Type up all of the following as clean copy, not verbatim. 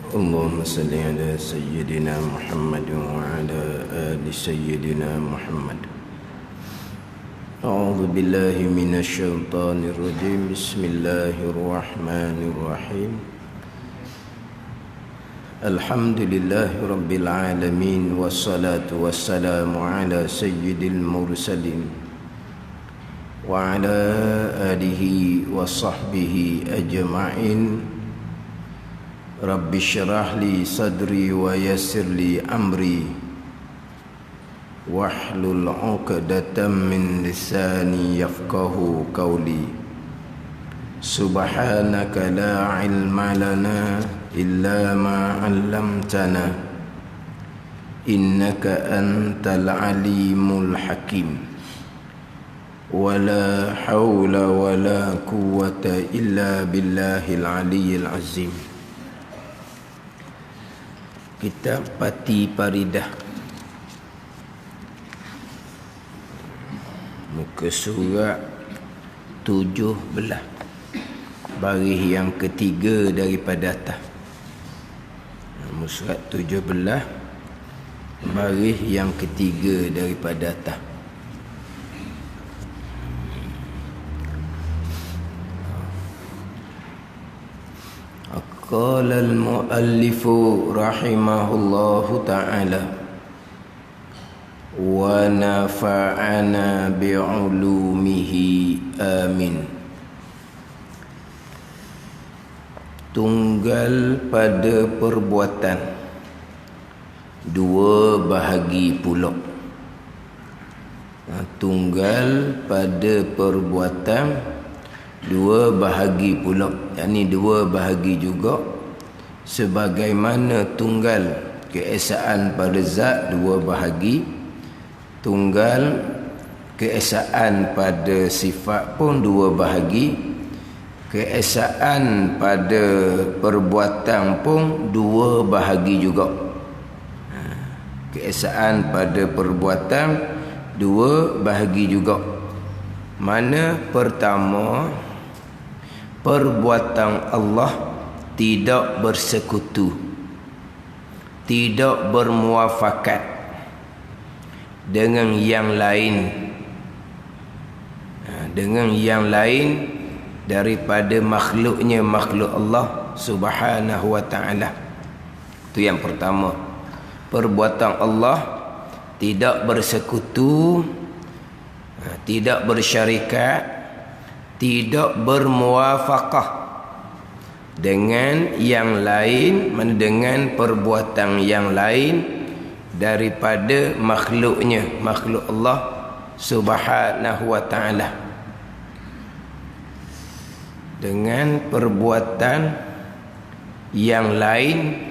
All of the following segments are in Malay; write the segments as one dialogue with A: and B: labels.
A: اللهم صل على سيدنا محمد وعلى آل سيدنا محمد. أعوذ بالله من الشيطان الرجيم. بسم الله الرحمن الرحيم. الحمد لله رب العالمين، والصلاة والسلام على سيد المرسلين وعلى آله وصحبه أجمعين. رب اشرح لي صدري ويسر لي أمري واحلل عقدة من لساني يفقه قولي. سبحانك لا علم لنا إلا ما علمتنا إنك أنت العليم الحكيم. ولا حول ولا قوة إلا بالله العلي العظيم. Kitab Pati Paridah, muka surat 17, baris yang ketiga daripada atas. Muka surat 17, baris yang ketiga daripada atas. Qala al-muallif rahimahullahu ta'ala wa nafa'ana bi'ulumihi amin. Tunggal pada perbuatan, dua bahagi pula. Tunggal pada perbuatan, dua bahagi pula. Yakni dua bahagi juga, sebagaimana tunggal keesaan pada zat dua bahagi, tunggal keesaan pada sifat pun dua bahagi, keesaan pada perbuatan pun dua bahagi juga. Keesaan pada perbuatan dua bahagi juga. Mana pertama, perbuatan Allah tidak bersekutu, tidak bermuafakat dengan yang lain, dengan yang lain daripada makhluknya, makhluk Allah subhanahu wa ta'ala. Itu yang pertama. Perbuatan Allah tidak bersekutu, tidak bersyarikat, tidak bermuafaqah dengan yang lain, dengan perbuatan yang lain daripada makhluknya, makhluk Allah subhanahu wa ta'ala. Dengan perbuatan yang lain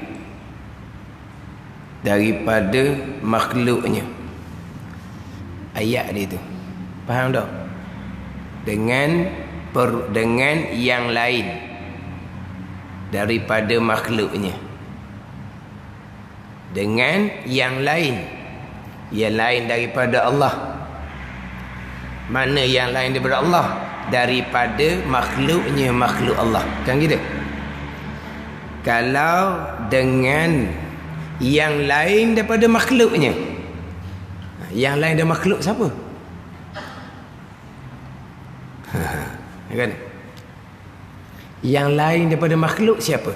A: daripada makhluknya. Ayat dia tu, faham tak? Dengan yang lain daripada makhluknya. Dengan yang lain daripada Allah. Mana yang lain daripada Allah? Daripada makhluknya, makhluk Allah. Kan gitu? Kalau dengan yang lain daripada makhluknya, yang lain daripada makhluk siapa? Kan? Yang lain daripada makhluk siapa?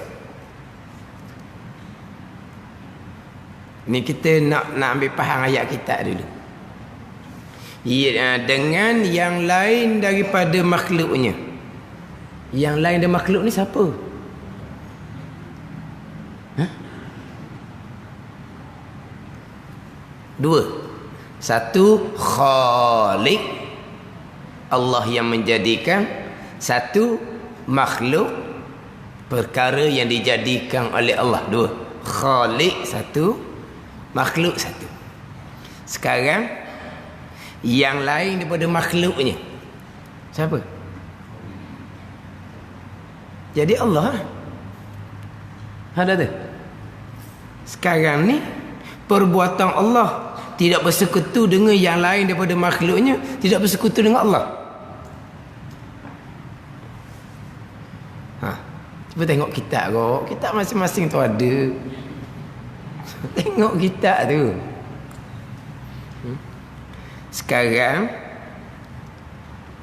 A: Ni kita nak ambil faham ayat kita dulu. Dengan yang lain daripada makhluknya. Yang lain daripada makhluk ni siapa? Dua. Satu, Khaliq, Allah yang menjadikan. Satu, makhluk, perkara yang dijadikan oleh Allah. Dua. Khaliq satu, makhluk satu. Sekarang yang lain daripada makhluknya siapa? Jadi Allah. Ada tu. Sekarang ni perbuatan Allah tidak bersekutu dengan yang lain daripada makhluknya, tidak bersekutu dengan Allah. Cuba tengok kitab kok. Kitab masing-masing tu ada. Tengok kitab tu. Sekarang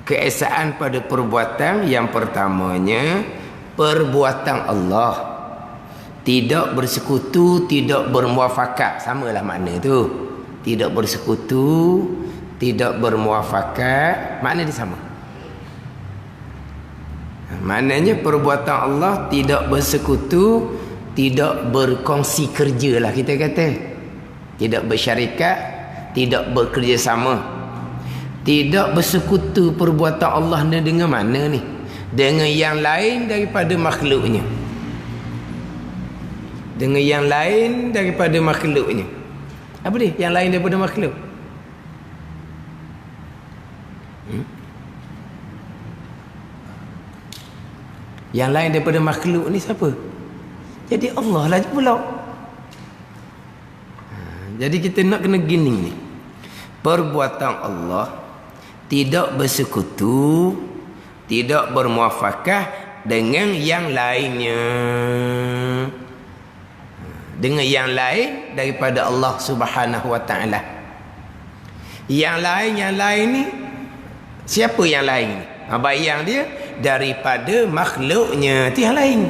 A: keesaan pada perbuatan yang pertamanya perbuatan Allah. Tidak bersekutu, tidak bermuafakat. Samalah makna tu. Tidak bersekutu, tidak bermuafakat, makna dia sama. Maknanya perbuatan Allah tidak bersekutu, tidak berkongsi kerja lah kita kata. Tidak bersyarikat, tidak bekerjasama. Tidak bersekutu perbuatan Allah ni dengan mana ni? Dengan yang lain daripada makhluknya. Dengan yang lain daripada makhluknya. Apa dia? Yang lain daripada makhluk. Yang lain daripada makhluk ni siapa? Jadi Allah lah pula. Jadi kita nak kena gini ni. Perbuatan Allah tidak bersekutu, tidak bermuafakah dengan yang lainnya. Dengan yang lain daripada Allah Subhanahu wa taala. Yang lain ni siapa yang lain? Bayang dia daripada makhluknya, itu yang lain.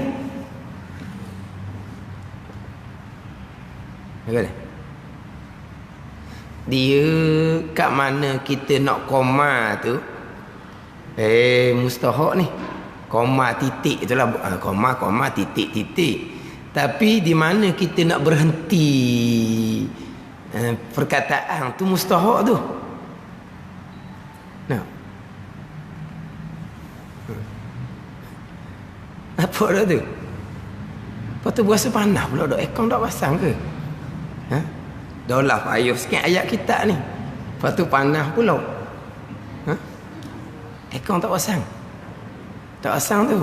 A: Dia kat mana kita nak koma tu? Mustahak ni. Koma titik itulah, koma titik. Tapi di mana kita nak berhenti perkataan tu mustahak tu. Nah. Apa dah tu? Lepas tu berasa panas pula dok ekong tak pasang ke? Dah lah payah sikit ayat kita ni. Lepas tu panas pula. Ekong tak pasang. Tak pasang tu.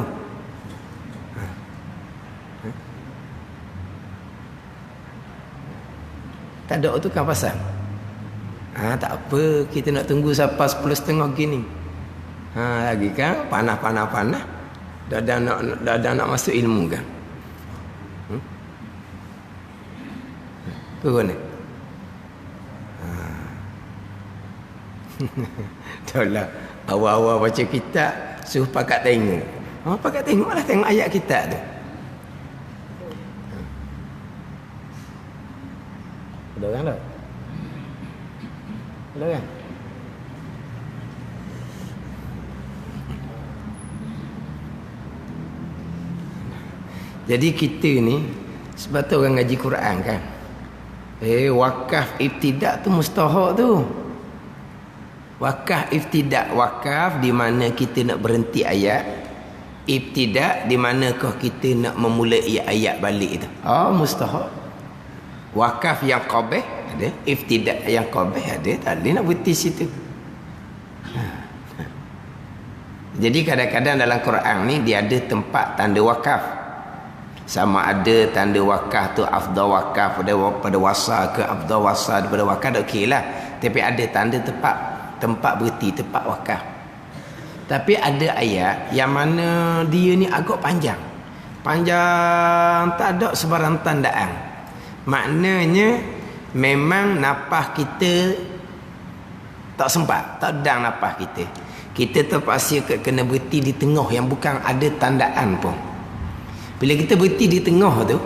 A: Tak ada tu kan pasang. Tak apa, kita nak tunggu sampai 10.30 gini. Lagi kan panas. Dah nak masuk ilmu kan. Turun ni. Itulah awal-awal baca kitab suruh pakat tengok. Pakat tengoklah, tengok ayat kitab tu. Ada orang tak? Ada orang? Jadi kita ni sebab tu orang ngaji Quran kan. Wakaf ibtidak tu mustahak tu. Wakaf ibtidak, wakaf di mana kita nak berhenti ayat. Ibtidak di manakah kita nak memulai ayat balik tu. Mustahak. Wakaf yang qabih ada, ibtidak yang qabih ada, tak boleh nak berhenti situ. Jadi kadang-kadang dalam Quran ni dia ada tempat tanda wakaf. Sama ada tanda wakaf tu afdal wakaf pada wasa ke afdal wasa daripada wakaf, tak okey lah. Tapi ada tanda tempat berhenti, tempat wakaf. Tapi ada ayat yang mana dia ni agak panjang, tak ada sebarang tandaan. Maknanya memang nafas kita tak sempat, tak dang nafas kita. Kita terpaksa kena berhenti di tengah yang bukan ada tandaan pun. Bila kita berhenti di tengah tu,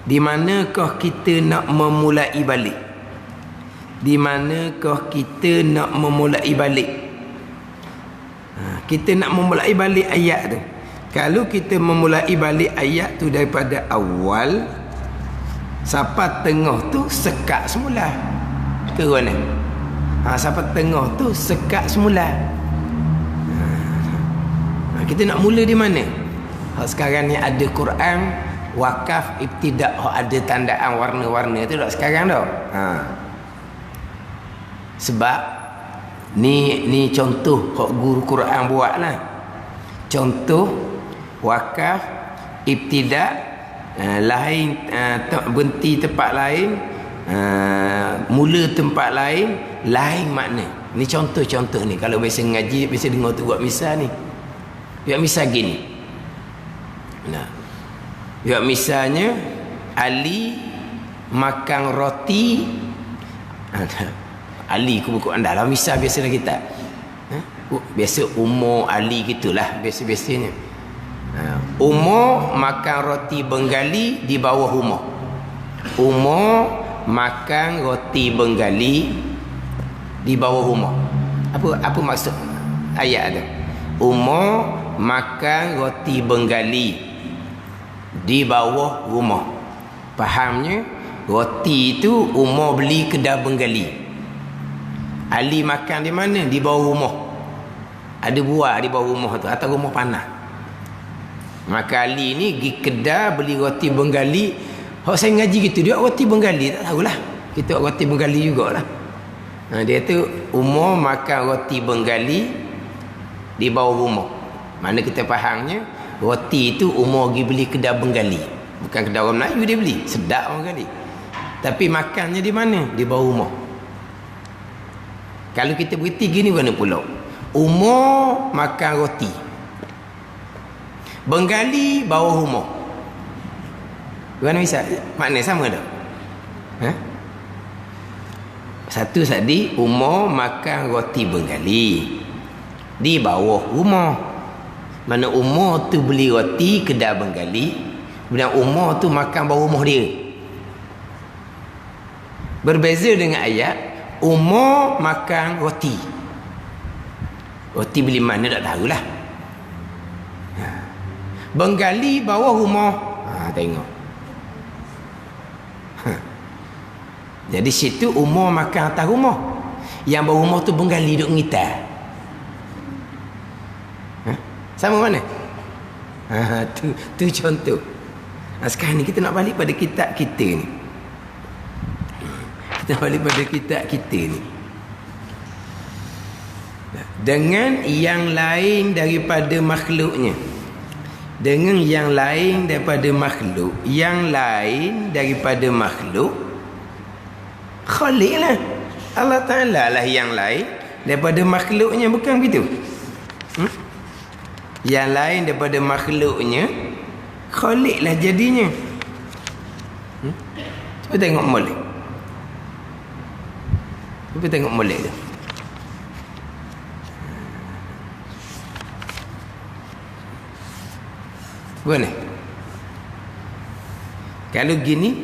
A: di manakah kita nak memulai balik? Di manakah kita nak memulai balik? Kita nak memulai balik ayat tu. Kalau kita memulai balik ayat tu daripada awal sampai tengah tu sekat semula. Turun ni. Sampai tengah tu sekat semula. Kita nak mula di mana? Sekarang ni ada Quran wakaf ibtidak, ada tandaan warna-warna tu tak sekarang dah. Sebab ni contoh hak guru Quran buatlah. Contoh wakaf ibtidak, lain berhenti tempat lain, mula tempat lain, lain makna. Ni contoh-contoh ni. Kalau biasa ngaji, biasa dengar tu buat misal ni. Buat misal gini. Nah. Ya misalnya Ali makan roti, Ali buku anda lah misal biasalah kita. Biasa umur Ali gitulah biasa-biasanya. Umur makan roti Bengali di bawah umur. Umur makan roti Bengali di bawah umur. Apa maksud ayat tu? Umur makan roti Bengali di bawah rumah. Fahamnya? Roti itu Umar beli kedai Bengali. Ali makan di mana? Di bawah rumah. Ada buah di bawah rumah tu, atau rumah panah. Maka Ali ni pergi kedai beli roti Bengali. Hak saya ngaji gitu, dia roti Bengali, tak tahulah. Kita roti Bengali jugalah. Dia tu Umar makan roti Bengali di bawah rumah. Mana kita fahamnya? Roti itu Umar pergi beli kedai Bengali. Bukan kedai orang Melayu dia beli. Sedap orang Bengali. Tapi makannya di mana? Di bawah rumah. Kalau kita berhenti gini mana pula? Umar makan roti Bengali bawah rumah. Mana bisa? Makna sama tak? Satu tadi Umar makan roti Bengali di bawah rumah. Mana Umar tu beli roti kedai Bengali, kemudian Umar tu makan bawah rumah dia. Berbeza dengan ayat Umar makan roti. Roti beli mana tak tahulah. Bengali bawah rumah. Tengok. Jadi situ Umar makan atas rumah. Yang bawah rumah tu Bengali duk ngitar. Sama mana? Tu contoh. Sekarang ni kita nak balik pada kitab kita ni. Kita balik pada kitab kita ni. Dengan yang lain daripada makhluknya. Dengan yang lain daripada makhluk. Yang lain daripada makhluk. Khalik lah. Allah Ta'ala lah yang lain daripada makhluknya. Bukan begitu? Yang lain daripada makhluknya, Khalik lah jadinya. Cuba tengok molek. Cuba tengok molek tu. Boleh. Kalau gini,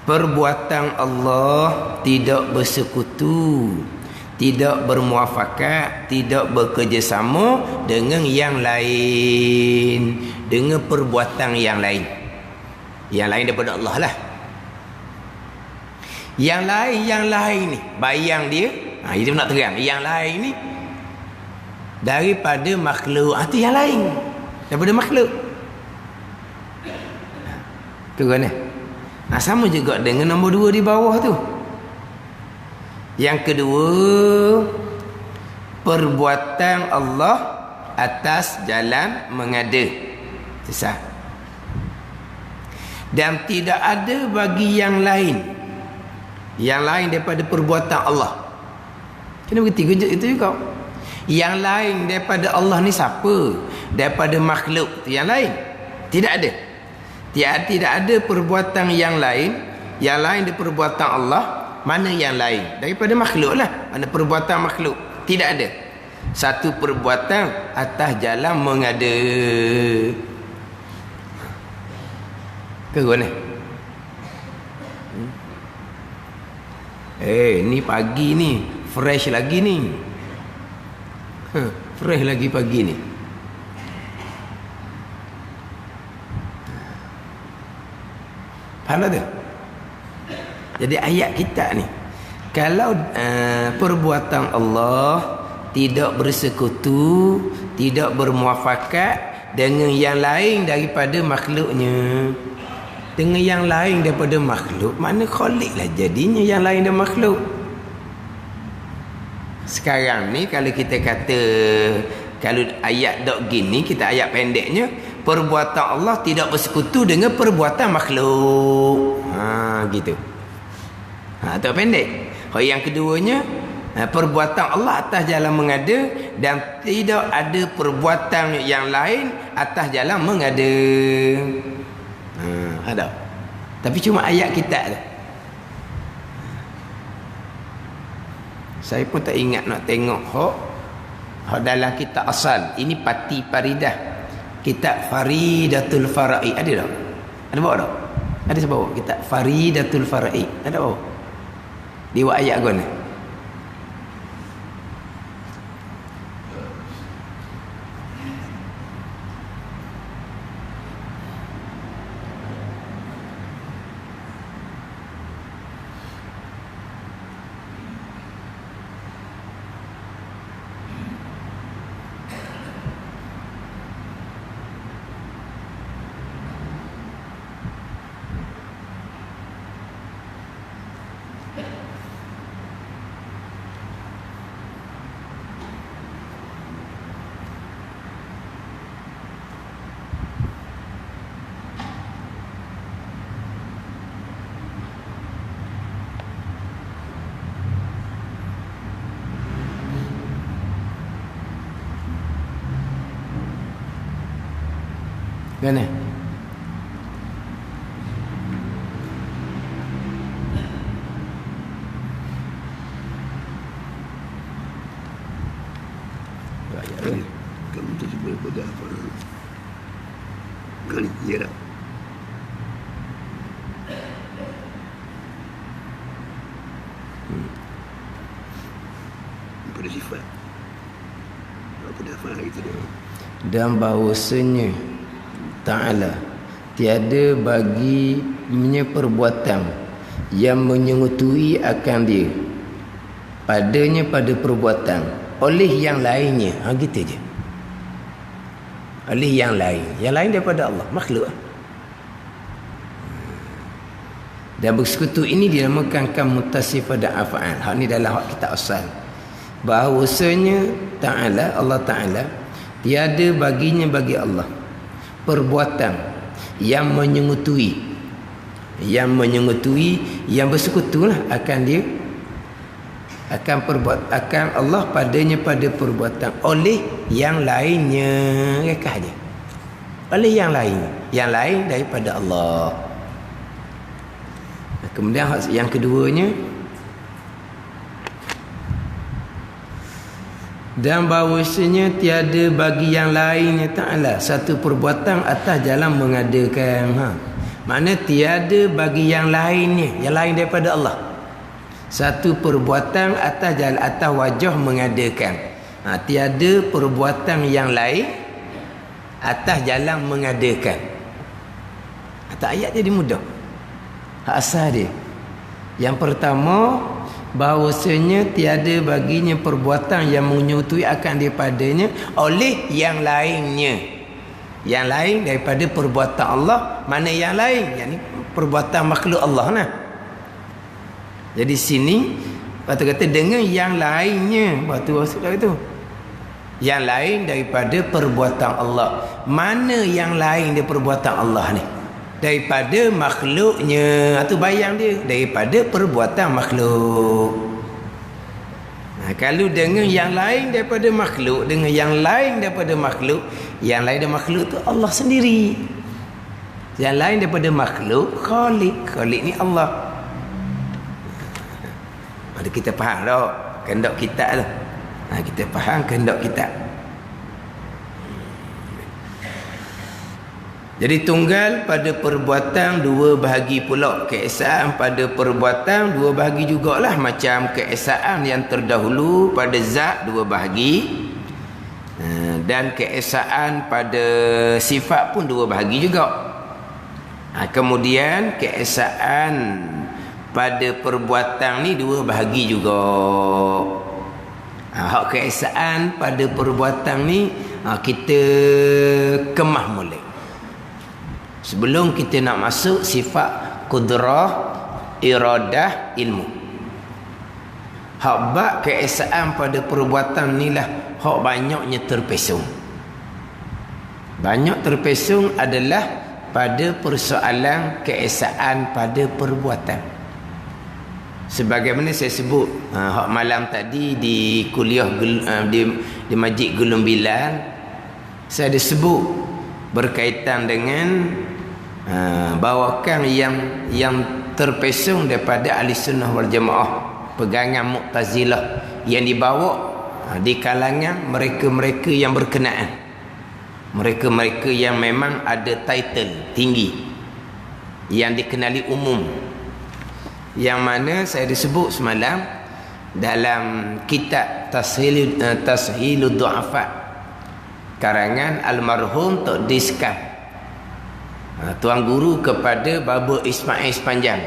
A: perbuatan Allah tidak bersekutu, tidak bermuafakat, tidak bekerjasama dengan yang lain, dengan perbuatan yang lain. Yang lain daripada Allah lah. Yang lain ni, bayang dia, itu nak terang. Yang lain ni daripada makhluk. Itu yang lain daripada makhluk. Tu kan? Sama juga dengan nombor 2 di bawah tu. Yang kedua, perbuatan Allah atas jalan mengada. Sesat. Dan tidak ada bagi yang lain. Yang lain daripada perbuatan Allah. Kena berhenti kejut itu juga. Yang lain daripada Allah ni siapa? Daripada makhluk yang lain. Tidak ada. Tidak ada perbuatan yang lain. Yang lain daripada perbuatan Allah. Mana yang lain? Daripada makhluk lah. Mana perbuatan makhluk? Tidak ada. Satu perbuatan atas jalan mengada. Kerana ni pagi ni fresh lagi ni. Fresh lagi pagi ni. Faham tak tu? Jadi ayat kita ni, kalau perbuatan Allah tidak bersekutu, tidak bermuafakat dengan yang lain daripada makhluknya, dengan yang lain daripada makhluk, mana Khalik lah jadinya yang lain daripada makhluk. Sekarang ni kalau kita kata, kalau ayat dok gini, kita ayat pendeknya, perbuatan Allah tidak bersekutu dengan perbuatan makhluk. Gitu. Atau pendek. Yang keduanya, Perbuatan Allah atas jalan mengada, dan tidak ada perbuatan yang lain atas jalan mengada. Ada. Tapi cuma ayat kita tu. Saya pun tak ingat nak tengok hok dalam kitab asal. Ini Pati Paridah. Kitab Faridatul Fara'i. Ada tak? Ada bawa tak? Ada siapa bawa? Kitab Faridatul Fara'i. Ada bawa? Dia buat ayat guna. Mana?
B: Kamu tu cuba pada apa? Kali dia dah. Pada sifat. Apa dah faham itu dia?
A: Dan bahawasanya Ta'ala tiada baginya perbuatan yang menyengutui akan dia padanya pada perbuatan oleh yang lainnya. Gitu je. Oleh yang lain daripada Allah, makhluk. Dan bersekutu ini dinamakan mutasif pada af'al. Hak ni dalam hak kitab asal. Bahawasanya Ta'ala, Allah Ta'ala tiada baginya bagi Allah perbuatan yang menyengutui, yang bersekutulah akan dia, akan Allah padanya pada perbuatan oleh yang lainnya. Rekah je. Oleh yang lain daripada Allah. Kemudian yang keduanya, dan bahawasanya tiada bagi yang lainnya Ta'ala satu perbuatan atas jalan mengadakan. Makna tiada bagi yang lainnya, yang lain daripada Allah, satu perbuatan atas jalan, atas wajah mengadakan. Tiada perbuatan yang lain atas jalan mengadakan. Atas ayat jadi mudah. Asal dia. Yang pertama, bahawasanya tiada baginya perbuatan yang menyutui akan daripadanya oleh yang lainnya. Yang lain daripada perbuatan Allah. Mana yang lain? Yang ni perbuatan makhluk Allah nah. Jadi sini kata-kata dengan yang lainnya. Waktu maksud itu. Yang lain daripada perbuatan Allah. Mana yang lain daripada perbuatan Allah ni? Daripada makhluknya. Itu bayang dia. Daripada perbuatan makhluk. Kalau dengan yang lain daripada makhluk, dengan yang lain daripada makhluk, yang lain daripada makhluk tu Allah sendiri. Yang lain daripada makhluk, Khalik ni Allah. Ada kita faham tak? Kehendak kita lah. Kita faham kehendak kita. Jadi tunggal pada perbuatan dua bahagi pula. Keesaan pada perbuatan dua bahagi jugalah. Macam keesaan yang terdahulu pada zat dua bahagi. Dan keesaan pada sifat pun dua bahagi juga. Kemudian keesaan pada perbuatan ni dua bahagi juga. Hak keesaan pada perbuatan ni kita kemah mulai. Sebelum kita nak masuk sifat kudrah, iradah, ilmu. Hak bab keesaan pada perbuatan ni lah hak banyaknya terpesong. Banyak terpesong adalah pada persoalan keesaan pada perbuatan. Sebagaimana saya sebut hak malam tadi di kuliah di Masjid Gulung Bilal, saya ada sebut berkaitan dengan bawakan yang terpesong daripada Ahli Sunnah wal Jamaah, pegangan Mu'tazilah yang dibawa di kalangan mereka-mereka yang berkenaan, mereka-mereka yang memang ada title tinggi yang dikenali umum, yang mana saya disebut semalam dalam kitab Tashilud Du'afa karangan almarhum Tok Diskar, tuan guru kepada Baba Ismail Sepanjang,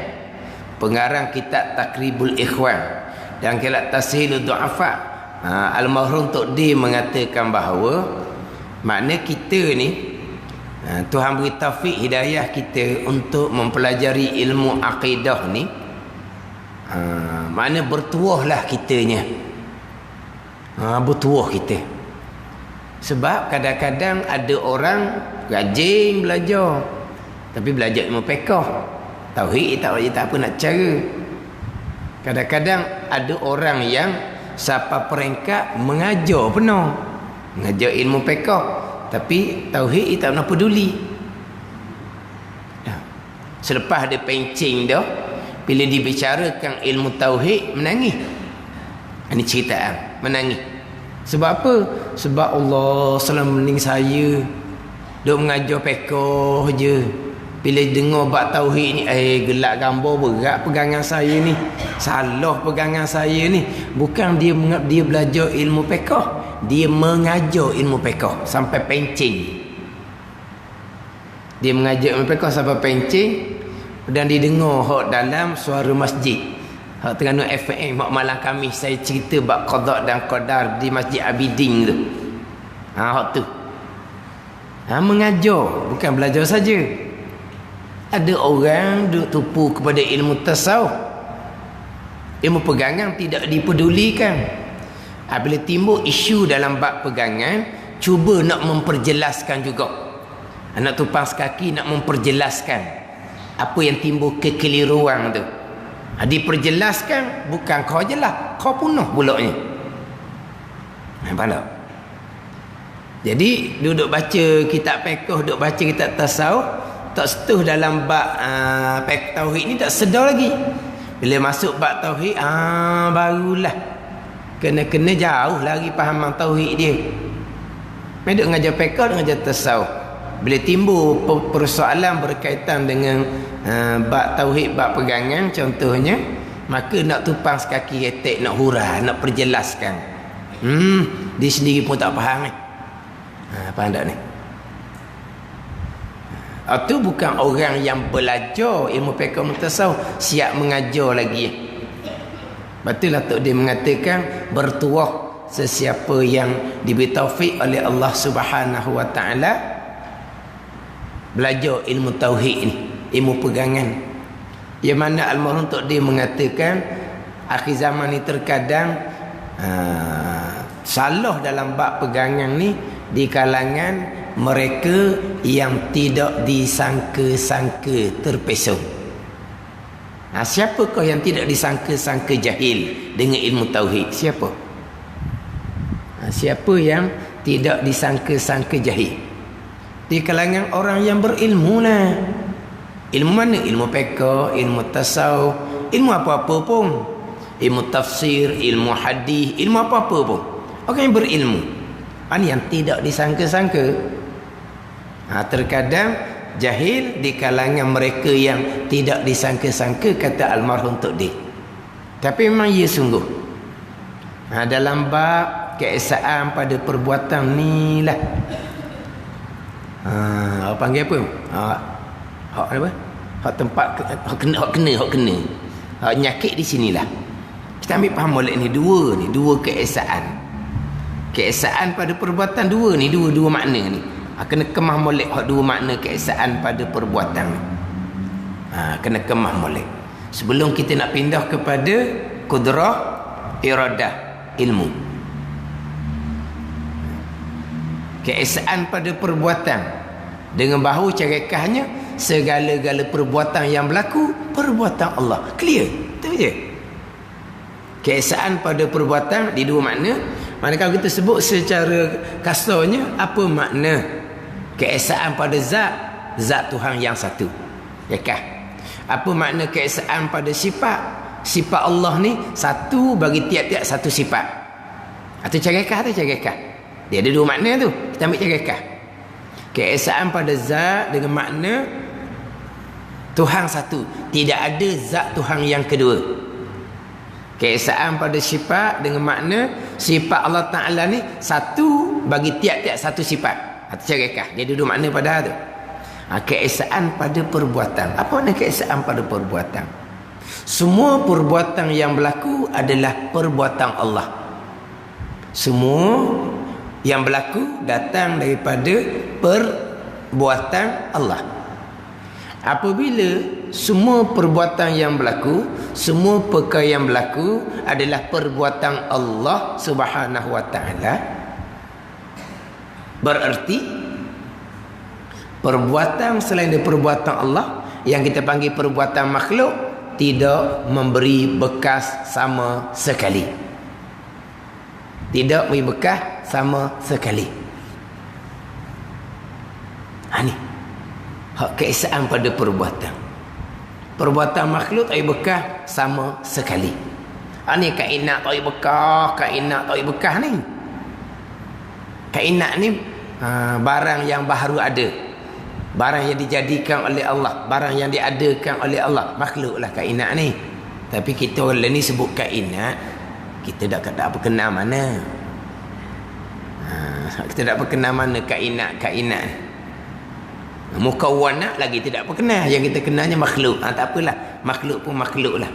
A: pengarang kitab Takribul Ikhwan, dan kitab Tashilud Du'afa, almarhum Tok D mengatakan bahawa makna kita ni Tuhan beri taufik hidayah kita untuk mempelajari ilmu akidah ni, makna bertuahlah kitanya, bertuah kita. Sebab kadang-kadang ada orang rajin belajar tapi belajar ilmu fiqh, tauhid tak apa nak cara. Kadang-kadang ada orang yang siapa peringkat mengajar penuh, mengajar ilmu fiqh tapi tauhid tak pernah peduli. Selepas dia pencing dah, bila dibicarakan ilmu tauhid, menangis. Ini cerita menangis. Sebab apa? Sebab Allah selalu mending saya duk mengajar fiqh je. Bila dengar bab tauhid ni, gelak gambar berat pegangan saya ni. Salah pegangan saya ni. Bukan dia belajar ilmu fiqh, dia mengajar ilmu fiqh sampai pencing. Dia mengajar ilmu fiqh sampai pencing, dan didengar hak dalam suara masjid. Hak Terengganu FM hak malam Khamis saya cerita bab qada dan qadar di Masjid Abidin tu. Hak tu. Mengajar, bukan belajar saja. Ada orang duk tupu kepada ilmu tasawuf. Ilmu pegangan tidak dipedulikan. Bila timbul isu dalam bab pegangan, cuba nak memperjelaskan juga. Nak tupang sekaki nak memperjelaskan apa yang timbul kekeliruan tu. Diperjelaskan, bukan kau je lah, kau punuh bulaknya. Nampak tak? Jadi duduk baca kitab fiqh, duduk baca kitab tasawuf, tak setuh dalam bab fiqh tauhid ni, tak sedar lagi. Bila masuk bab tauhid, barulah kena jauh lagi fahaman tauhid dia. Duduk ngajar fiqh, duduk ngajar tasawuf. Bila timbul persoalan berkaitan dengan bab tauhid, bab pegangan contohnya, maka nak tupang sekaki retek, nak hurah, nak perjelaskan. Dia sendiri pun tak faham ni. Faham tak ni? Itu bukan orang yang belajar ilmu fiqh mutasawuf siap mengajar lagi. Betul lah Tok dia mengatakan bertuah sesiapa yang diberi taufik oleh Allah Subhanahu wa taala belajar ilmu tauhid ni, ilmu pegangan. Yang mana almarhum Tok dia mengatakan akhir zaman ni terkadang salah dalam bab pegangan ni di kalangan mereka yang tidak disangka-sangka terpesong. Siapakah yang tidak disangka-sangka jahil dengan ilmu tauhid? Siapa? Siapa yang tidak disangka-sangka jahil? Di kalangan orang yang berilmu lah. Ilmu mana? Ilmu fiqh, ilmu tasawuf, ilmu apa-apa pun. Ilmu tafsir, ilmu hadis, ilmu apa-apa pun. Orang yang berilmu. Ini yang tidak disangka-sangka. Terkadang jahil di kalangan mereka yang tidak disangka-sangka, kata almarhum Tok D. Tapi memang ia sungguh. Dalam bab keesaan pada perbuatan ni lah. Awak panggil apa? Hak apa? Hak tempat hak kena. Hak nyakit di sinilah. Kita ambil faham molek ni dua keesaan. Keesaan pada perbuatan dua ni, dua makna ni. Kena kemah molek hak dua makna keesaan pada perbuatan ni. Kena kemah molek. Sebelum kita nak pindah kepada kudrah, iradah, ilmu. Keesaan pada perbuatan dengan bahawa carekahnya segala-gala perbuatan yang berlaku perbuatan Allah. Clear? Itu je. Keesaan pada perbuatan di dua makna. Mana kalau kita sebut secara kasarnya, apa makna keesaan pada zat Tuhan yang satu? Yakah? Apa makna keesaan pada sifat? Sifat Allah ni satu bagi tiap-tiap satu sifat. Atau carikah tu carikah. Dia ada dua makna tu. Kita ambil carikah. Keesaan pada zat dengan makna Tuhan satu. Tidak ada zat Tuhan yang kedua. Keesaan pada sifat dengan makna sifat Allah Ta'ala ni satu bagi tiap-tiap satu sifat. Atau carikah. Dia ada dua makna pada tu. Keesaan pada perbuatan. Apa makna keesaan pada perbuatan? Semua perbuatan yang berlaku adalah perbuatan Allah. Semua yang berlaku datang daripada perbuatan Allah. Apabila semua perbuatan yang berlaku, semua perkara yang berlaku adalah perbuatan Allah Subhanahu wa taala, berarti perbuatan selain dari perbuatan Allah yang kita panggil perbuatan makhluk tidak memberi bekas sama sekali. Tidak memberi bekas sama sekali. Ni hak keesaan pada perbuatan. Perbuatan makhluk tak ada bekas sama sekali. Ni kainat tak ada bekas, kainat tak ada bekas ni. Kainat ni barang yang baru ada. Barang yang dijadikan oleh Allah, barang yang diadakan oleh Allah. Makhluklah kainat ni. Tapi kita orang ni sebut kainat, kita tak apa kenal mana. Kita tak apa kenal mana kainat. Mukawanat lagi tidak apa kenal. Yang kita kenalnya makhluk. Tak apalah, makhluk pun makhluk lah.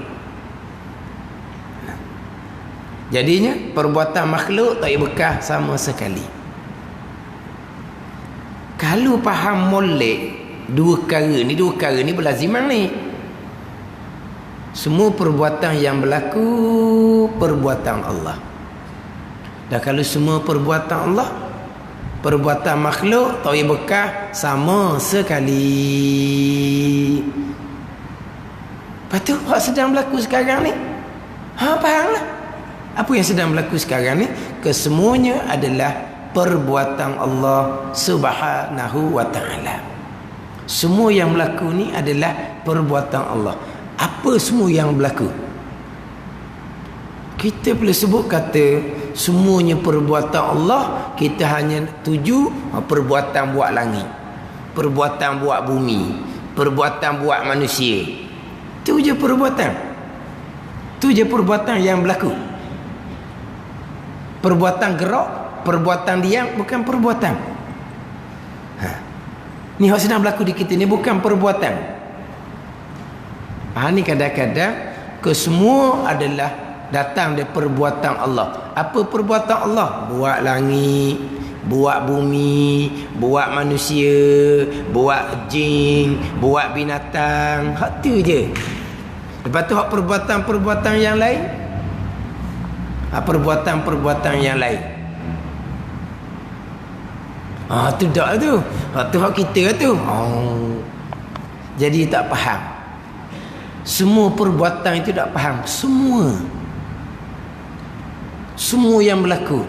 A: Jadinya perbuatan makhluk tak ada bekas sama sekali. Kalau faham molek dua perkara ni berlaziman ni. Semua perbuatan yang berlaku perbuatan Allah. Dan kalau semua perbuatan Allah, perbuatan makhluk tak ada bekas sama sekali. Lepas tu apa sedang berlaku sekarang ni? Fahamlah. Apa yang sedang berlaku sekarang ni? Kesemuanya adalah perbuatan Allah Subhanahu wa ta'ala. Semua yang berlaku ni adalah perbuatan Allah. Apa semua yang berlaku? Kita boleh sebut kata semuanya perbuatan Allah. Kita hanya tuju perbuatan buat langit, perbuatan buat bumi, perbuatan buat manusia. Itu je perbuatan. Itu je perbuatan yang berlaku. Perbuatan gerak, perbuatan diam bukan perbuatan. Ni yang sedang berlaku di kita ni bukan perbuatan. Ni kadang-kadang kesemua adalah datang dari perbuatan Allah. Apa perbuatan Allah? Buat langit, buat bumi, buat manusia, buat jin, buat binatang. Hak tu je. Lepas tu hak perbuatan-perbuatan yang lain. Perbuatan-perbuatan yang lain. Tu tak tu. Tu hak kita tu. Jadi tak faham. Semua perbuatan itu tak faham. Semua yang berlaku.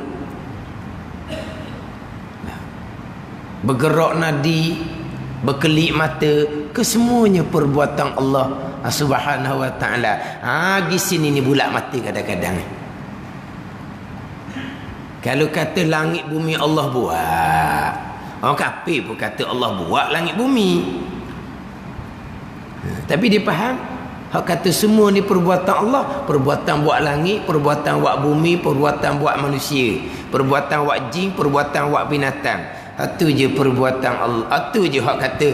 A: Bergerak nadi, berkelip mata, kesemuanya perbuatan Allah Subhanahu wa ta'ala. Di sini ni bulat mata kadang-kadang. Kalau kata langit bumi Allah buat, orang kafir pun kata Allah buat langit bumi. Tapi dia faham, hak kata semua ni perbuatan Allah. Perbuatan buat langit, perbuatan buat bumi, perbuatan buat manusia, perbuatan buat jin, perbuatan buat binatang. Itu je perbuatan Allah. Itu je hak kata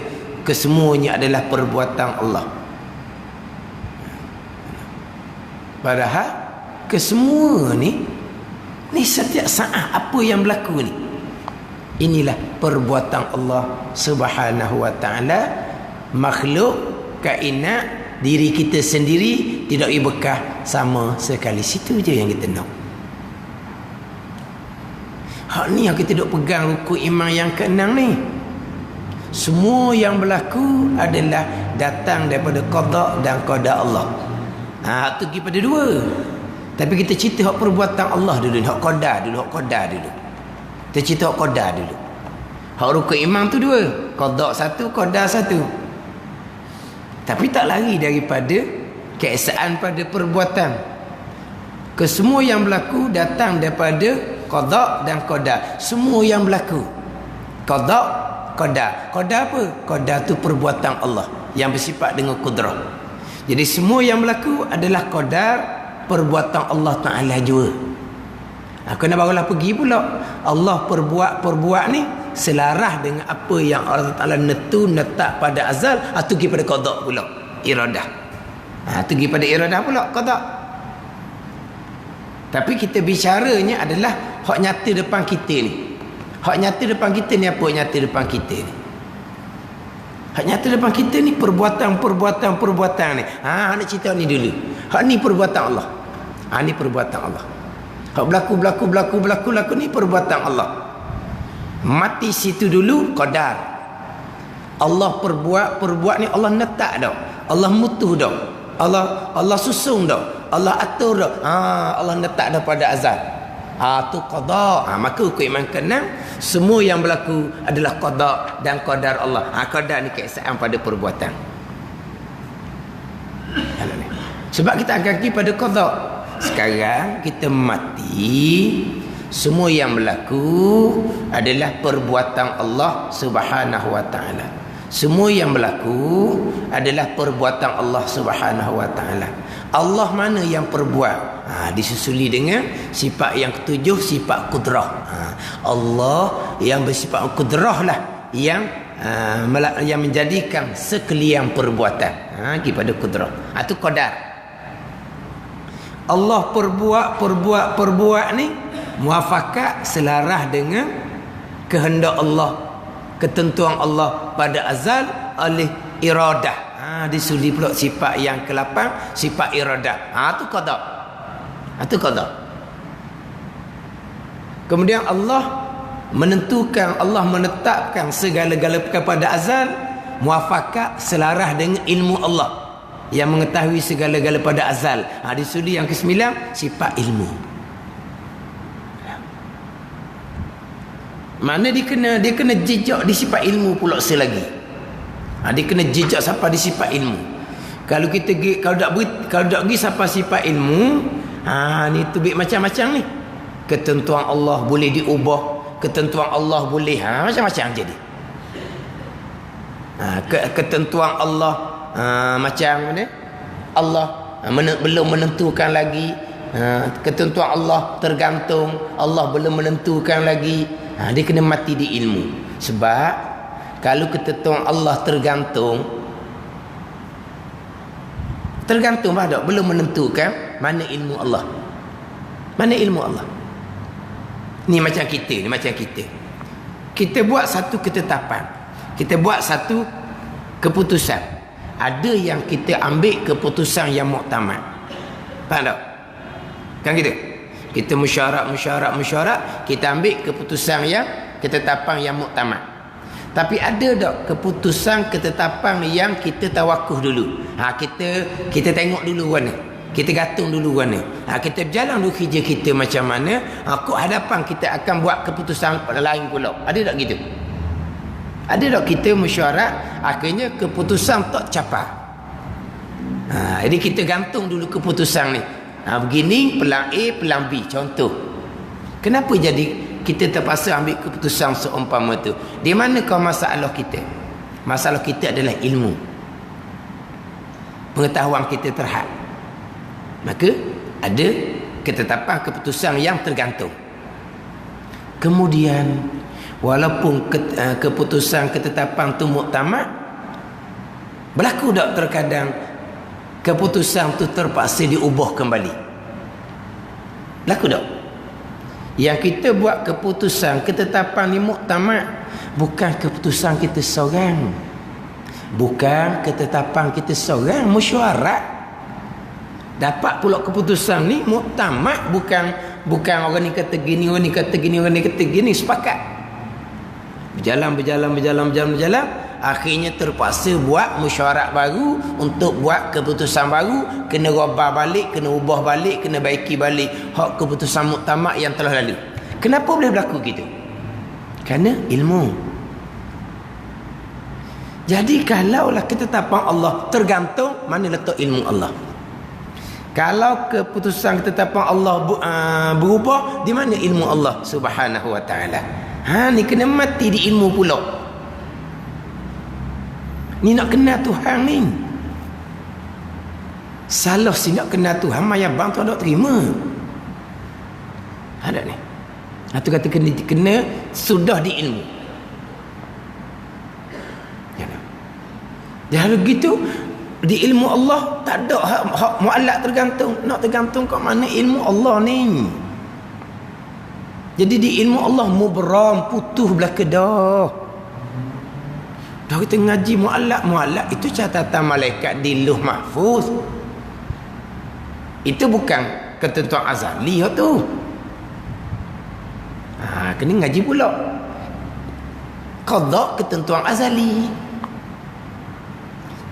A: kesemuanya adalah perbuatan Allah. Padahal kesemua ni setiap saat apa yang berlaku ni, inilah perbuatan Allah Subhanahu wa ta'ala. Makhluk, kainat, diri kita sendiri tidak bekas sama sekali. Situ je yang kita nak. Hak ni yang kita duk pegang rukun iman yang keenam ni. Semua yang berlaku adalah datang daripada qada dan qada Allah. Tu pergi pada dua. Tapi kita cerita hak perbuatan Allah dulu, hak qadar dulu. Kita cerita hak qadar dulu. Hak rukun imam tu dua, qada satu, qadar satu. Tapi tak lari daripada keesaan pada perbuatan. Kesemua yang berlaku datang daripada qada dan qadar. Semua yang berlaku. Qada, qadar. Qadar apa? Qadar tu perbuatan Allah yang bersifat dengan kudrah. Jadi semua yang berlaku adalah qadar perbuatan Allah Ta'ala jua. Kena barulah pergi pula. Allah perbuat ni selarah dengan apa yang Allah Ta'ala netak pada azal. Itu pergi pada qada pula, iradah. Itu pergi pada iradah pula, qada. Tapi kita bicaranya adalah hak nyata depan kita ni. Hak nyata depan kita ni apa nyata depan kita ni? Hak nyata depan kita ni perbuatan ni. Nak cerita ni dulu. Hak ni perbuatan Allah. Ni perbuatan Allah. Hak berlaku ni perbuatan Allah. Mati situ dulu qadar. Allah perbuat ni Allah netak dah. Allah mutuh dah. Allah susung dah. Allah atur dah. Allah letak dah pada azal. Tu qada. Maka hukum iman keenam, semua yang berlaku adalah qada dan qadar Allah. Qadar ni keesaan pada perbuatan. Sebab kita akan pergi pada qada. Sekarang kita mati, semua yang berlaku adalah perbuatan Allah Subhanahu wa taala. Semua yang berlaku adalah perbuatan Allah Subhanahu wa taala. Allah mana yang perbuat? Disusuli dengan sifat yang ketujuh, sifat kudrah. Allah yang bersifat kudrah lah yang menjadikan sekalian perbuatan kepada kudrah. Itu qadar. Allah perbuat ni muafakat selarah dengan kehendak Allah, ketentuan Allah pada azal oleh iradah. Disuli pula sifat yang ke-8, sifat iradah. Itu qada. Itu qada. Kemudian Allah menentukan, Allah menetapkan segala-gala kepada azal muafakat selarah dengan ilmu Allah yang mengetahui segala-gala pada azal. Disuli yang ke-9, sifat ilmu. Mana dia kena jejak di sifat ilmu pula selagi. Dia kena jejak sampai di sifat ilmu. Kalau tak pergi sampai sifat ilmu, ni tubik macam-macam ni. Ketentuan Allah boleh diubah, ketentuan Allah boleh macam-macam jadi. Ketentuan Allah macam mana? Allah belum menentukan lagi. Ketentuan Allah tergantung, Allah belum menentukan lagi. Dia kena mati di ilmu. Sebab kalau ketentuan Allah tergantung pada belum menentukan, mana ilmu Allah? Mana ilmu Allah? Ni macam kita. Kita buat satu ketetapan. Kita buat satu keputusan. Ada yang kita ambil keputusan yang muktamad. Faham tak? Kan kita? Kita mesyuarat, kita ambil keputusan yang ketetapan yang muktamad. Tapi ada tak keputusan ketetapan yang kita tawakuh dulu? Kita tengok dulu warna. Kita gantung dulu warna. Kita berjalan dulu kerja kita macam mana. Kok hadapan kita akan buat keputusan lain pula. Ada tak gitu? Ada tak kita mesyuarat, akhirnya keputusan tak capai. Jadi kita gantung dulu keputusan ni. Begini, pelang A, pelang B. Contoh. Kenapa jadi kita terpaksa ambil keputusan seumpama tu? Di manakah masalah kita? Masalah kita adalah ilmu. Pengetahuan kita terhad. Maka ada ketetapan keputusan yang tergantung. Kemudian walaupun keputusan ketetapan tu muktamad, berlaku tak terkadang keputusan tu terpaksa diubah kembali? Berlaku tak? Yang kita buat keputusan ketetapan ni muktamad, bukan keputusan kita seorang, bukan ketetapan kita seorang, mesyuarat. Dapat pula keputusan ni muktamad, bukan orang ni kata gini, orang ni kata gini, orang ni kata gini, sepakat. Berjalan. Akhirnya terpaksa buat mesyuarat baru untuk buat keputusan baru, kena robah balik, kena ubah balik, kena baiki balik hak keputusan muktamad yang telah lalu. Kenapa boleh berlaku gitu? Kerana ilmu. Jadi kalaulah ketetapan Allah tergantung mana letak ilmu Allah. Kalau keputusan ketetapan Allah berubah, di mana ilmu Allah Subhanahu wa taala? Ni kena mati di ilmu pula. Ni nak kenal Tuhan ni. Salah si nak kenal Tuhan, maya bang tu ada terima. Ada ni. Itu kata kena sudah di ilmu. Jadi begitu di ilmu Allah tak ada hak muallak tergantung. Nak tergantung kat mana ilmu Allah ni. Jadi di ilmu Allah mubram, putus belaka dah. Dah kita ngaji muallak itu catatan malaikat di Lauh Mahfuz. Itu bukan ketentuan azali tu. Kena ngaji pula. Qada ketentuan azali.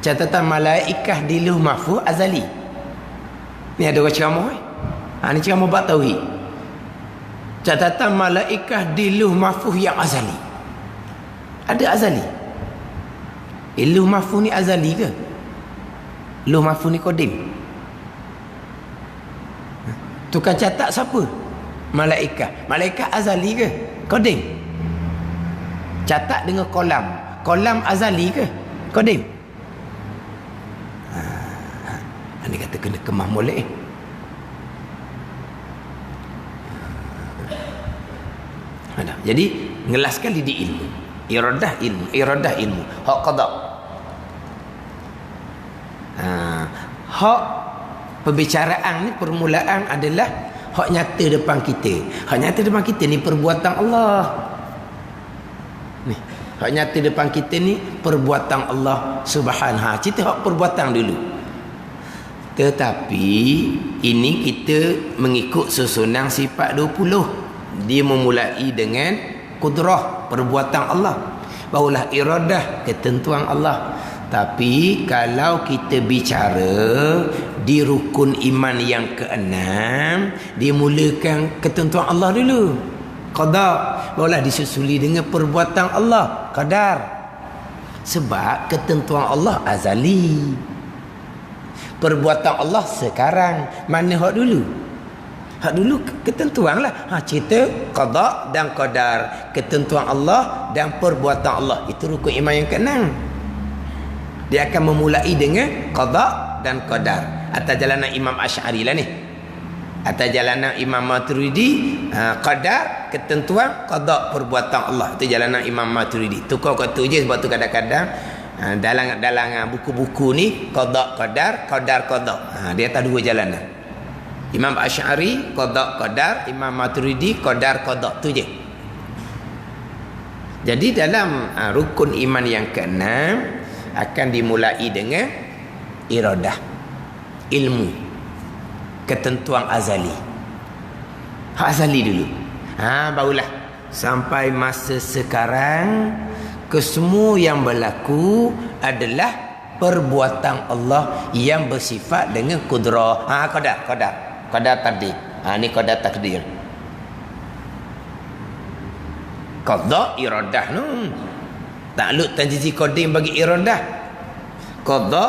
A: Catatan malaikah di Lauh Mahfuz azali. Ni ada orang ceramah ni ceramah bab tauhid. Catatan malaikah di Lauh Mahfuz yang azali. Ada azali. Lauh Mahfuz ni azali ke? Lauh Mahfuz ni qadim. Tukang catat siapa? Malaikah. Malaikah azali ke? Qadim. Catat dengan kolam. Kolam azali ke? Qadim. Dia kata kena kemah molek. Jadi ngelas sekali di ilmu. Iradah ilmu. Hak qada. Hak perbicaraan ni permulaan adalah hak nyata depan kita. Hak nyata depan kita ni perbuatan Allah. Ni, hak nyata depan kita ni perbuatan Allah Subhanahu. Cerita hak perbuatan dulu. Tetapi ini kita mengikut susunan sifat 20. Dia memulai dengan kudrah, perbuatan Allah. Barulah iradah, ketentuan Allah. Tapi kalau kita bicara di rukun iman yang ke-6, dia mulakan ketentuan Allah dulu. Qada. Barulah disusuli dengan perbuatan Allah, qadar. Sebab ketentuan Allah azali. Perbuatan Allah sekarang. Mana hak dulu? Hak dulu ketentuan lah. Cerita qada dan qadar. Ketentuan Allah dan perbuatan Allah. Itu rukun iman yang ke-6. Dia akan memulai dengan qada dan qadar. Atas jalanan Imam Asy'ari lah ni. Atas jalanan Imam Maturidi, qadar, ketentuan, qada, perbuatan Allah. Itu jalanan Imam Maturidi. Tukar kata je sebab tu kadang-kadang dalam buku-buku ni qada qadar, qadar qada. Dia atas dua jalanan. Imam Asy'ari qada qadar, Imam Maturidi qadar qada, tu je. Jadi dalam rukun iman yang ke-6 akan dimulai dengan iradah, ilmu, ketentuan azali. Hak azali dulu. Barulah sampai masa sekarang kesemua yang berlaku adalah perbuatan Allah yang bersifat dengan kudrah. Qadar takdir. Ni qadar takdir. Qada iradah tu. Takluk tanjizi qadim bagi iradah. Qada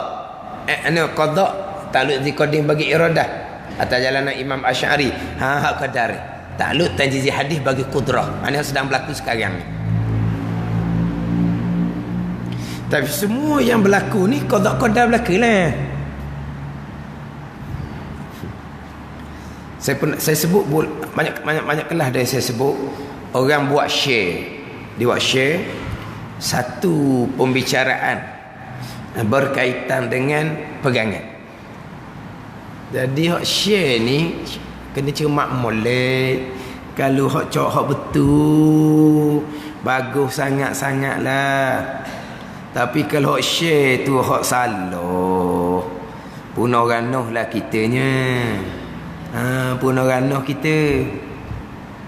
A: qada takluk tanjizi qadim bagi iradah. Atas jalanan Imam Asy'ari. Hak qadar. Takluk tanjizi hadis bagi kudrah. Ini yang sedang berlaku sekarang ni. Tapi semua yang berlaku ni qada berlaku lah. Saya sebut banyak kelas dah saya sebut. Orang buat share. Dia buat share satu pembicaraan berkaitan dengan pegangan. Jadi hak share ni kena cermat molek. Kalau hak cok hak betul, bagus sangat-sangat lah. Tapi kalau hak share tu hak salah, punah ranah lah kitanya. Punah ranah kita.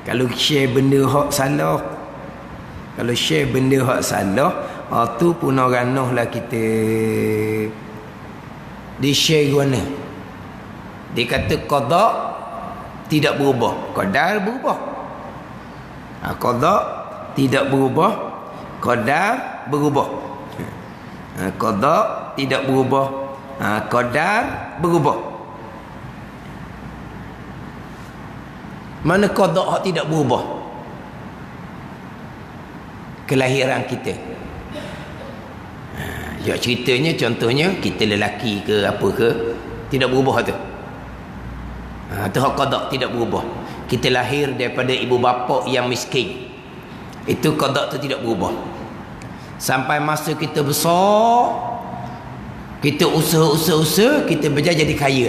A: Kalau share benda hak salah, kalau share benda hak salah, Tu punah ranuh lah kita. Di share guna. Dia kata qada tidak berubah, qadar berubah. Qada tidak berubah, qadar berubah. Qada tidak berubah, qadar berubah. Mana qada hak tidak berubah? Kelahiran kita. Ya ceritanya, contohnya kita lelaki ke apa ke, tidak berubah tu. Tu hak qada tidak berubah. Kita lahir daripada ibu bapa yang miskin. Itu qada tu tidak berubah. Sampai masa kita besar, kita usaha, kita berjaya jadi kaya.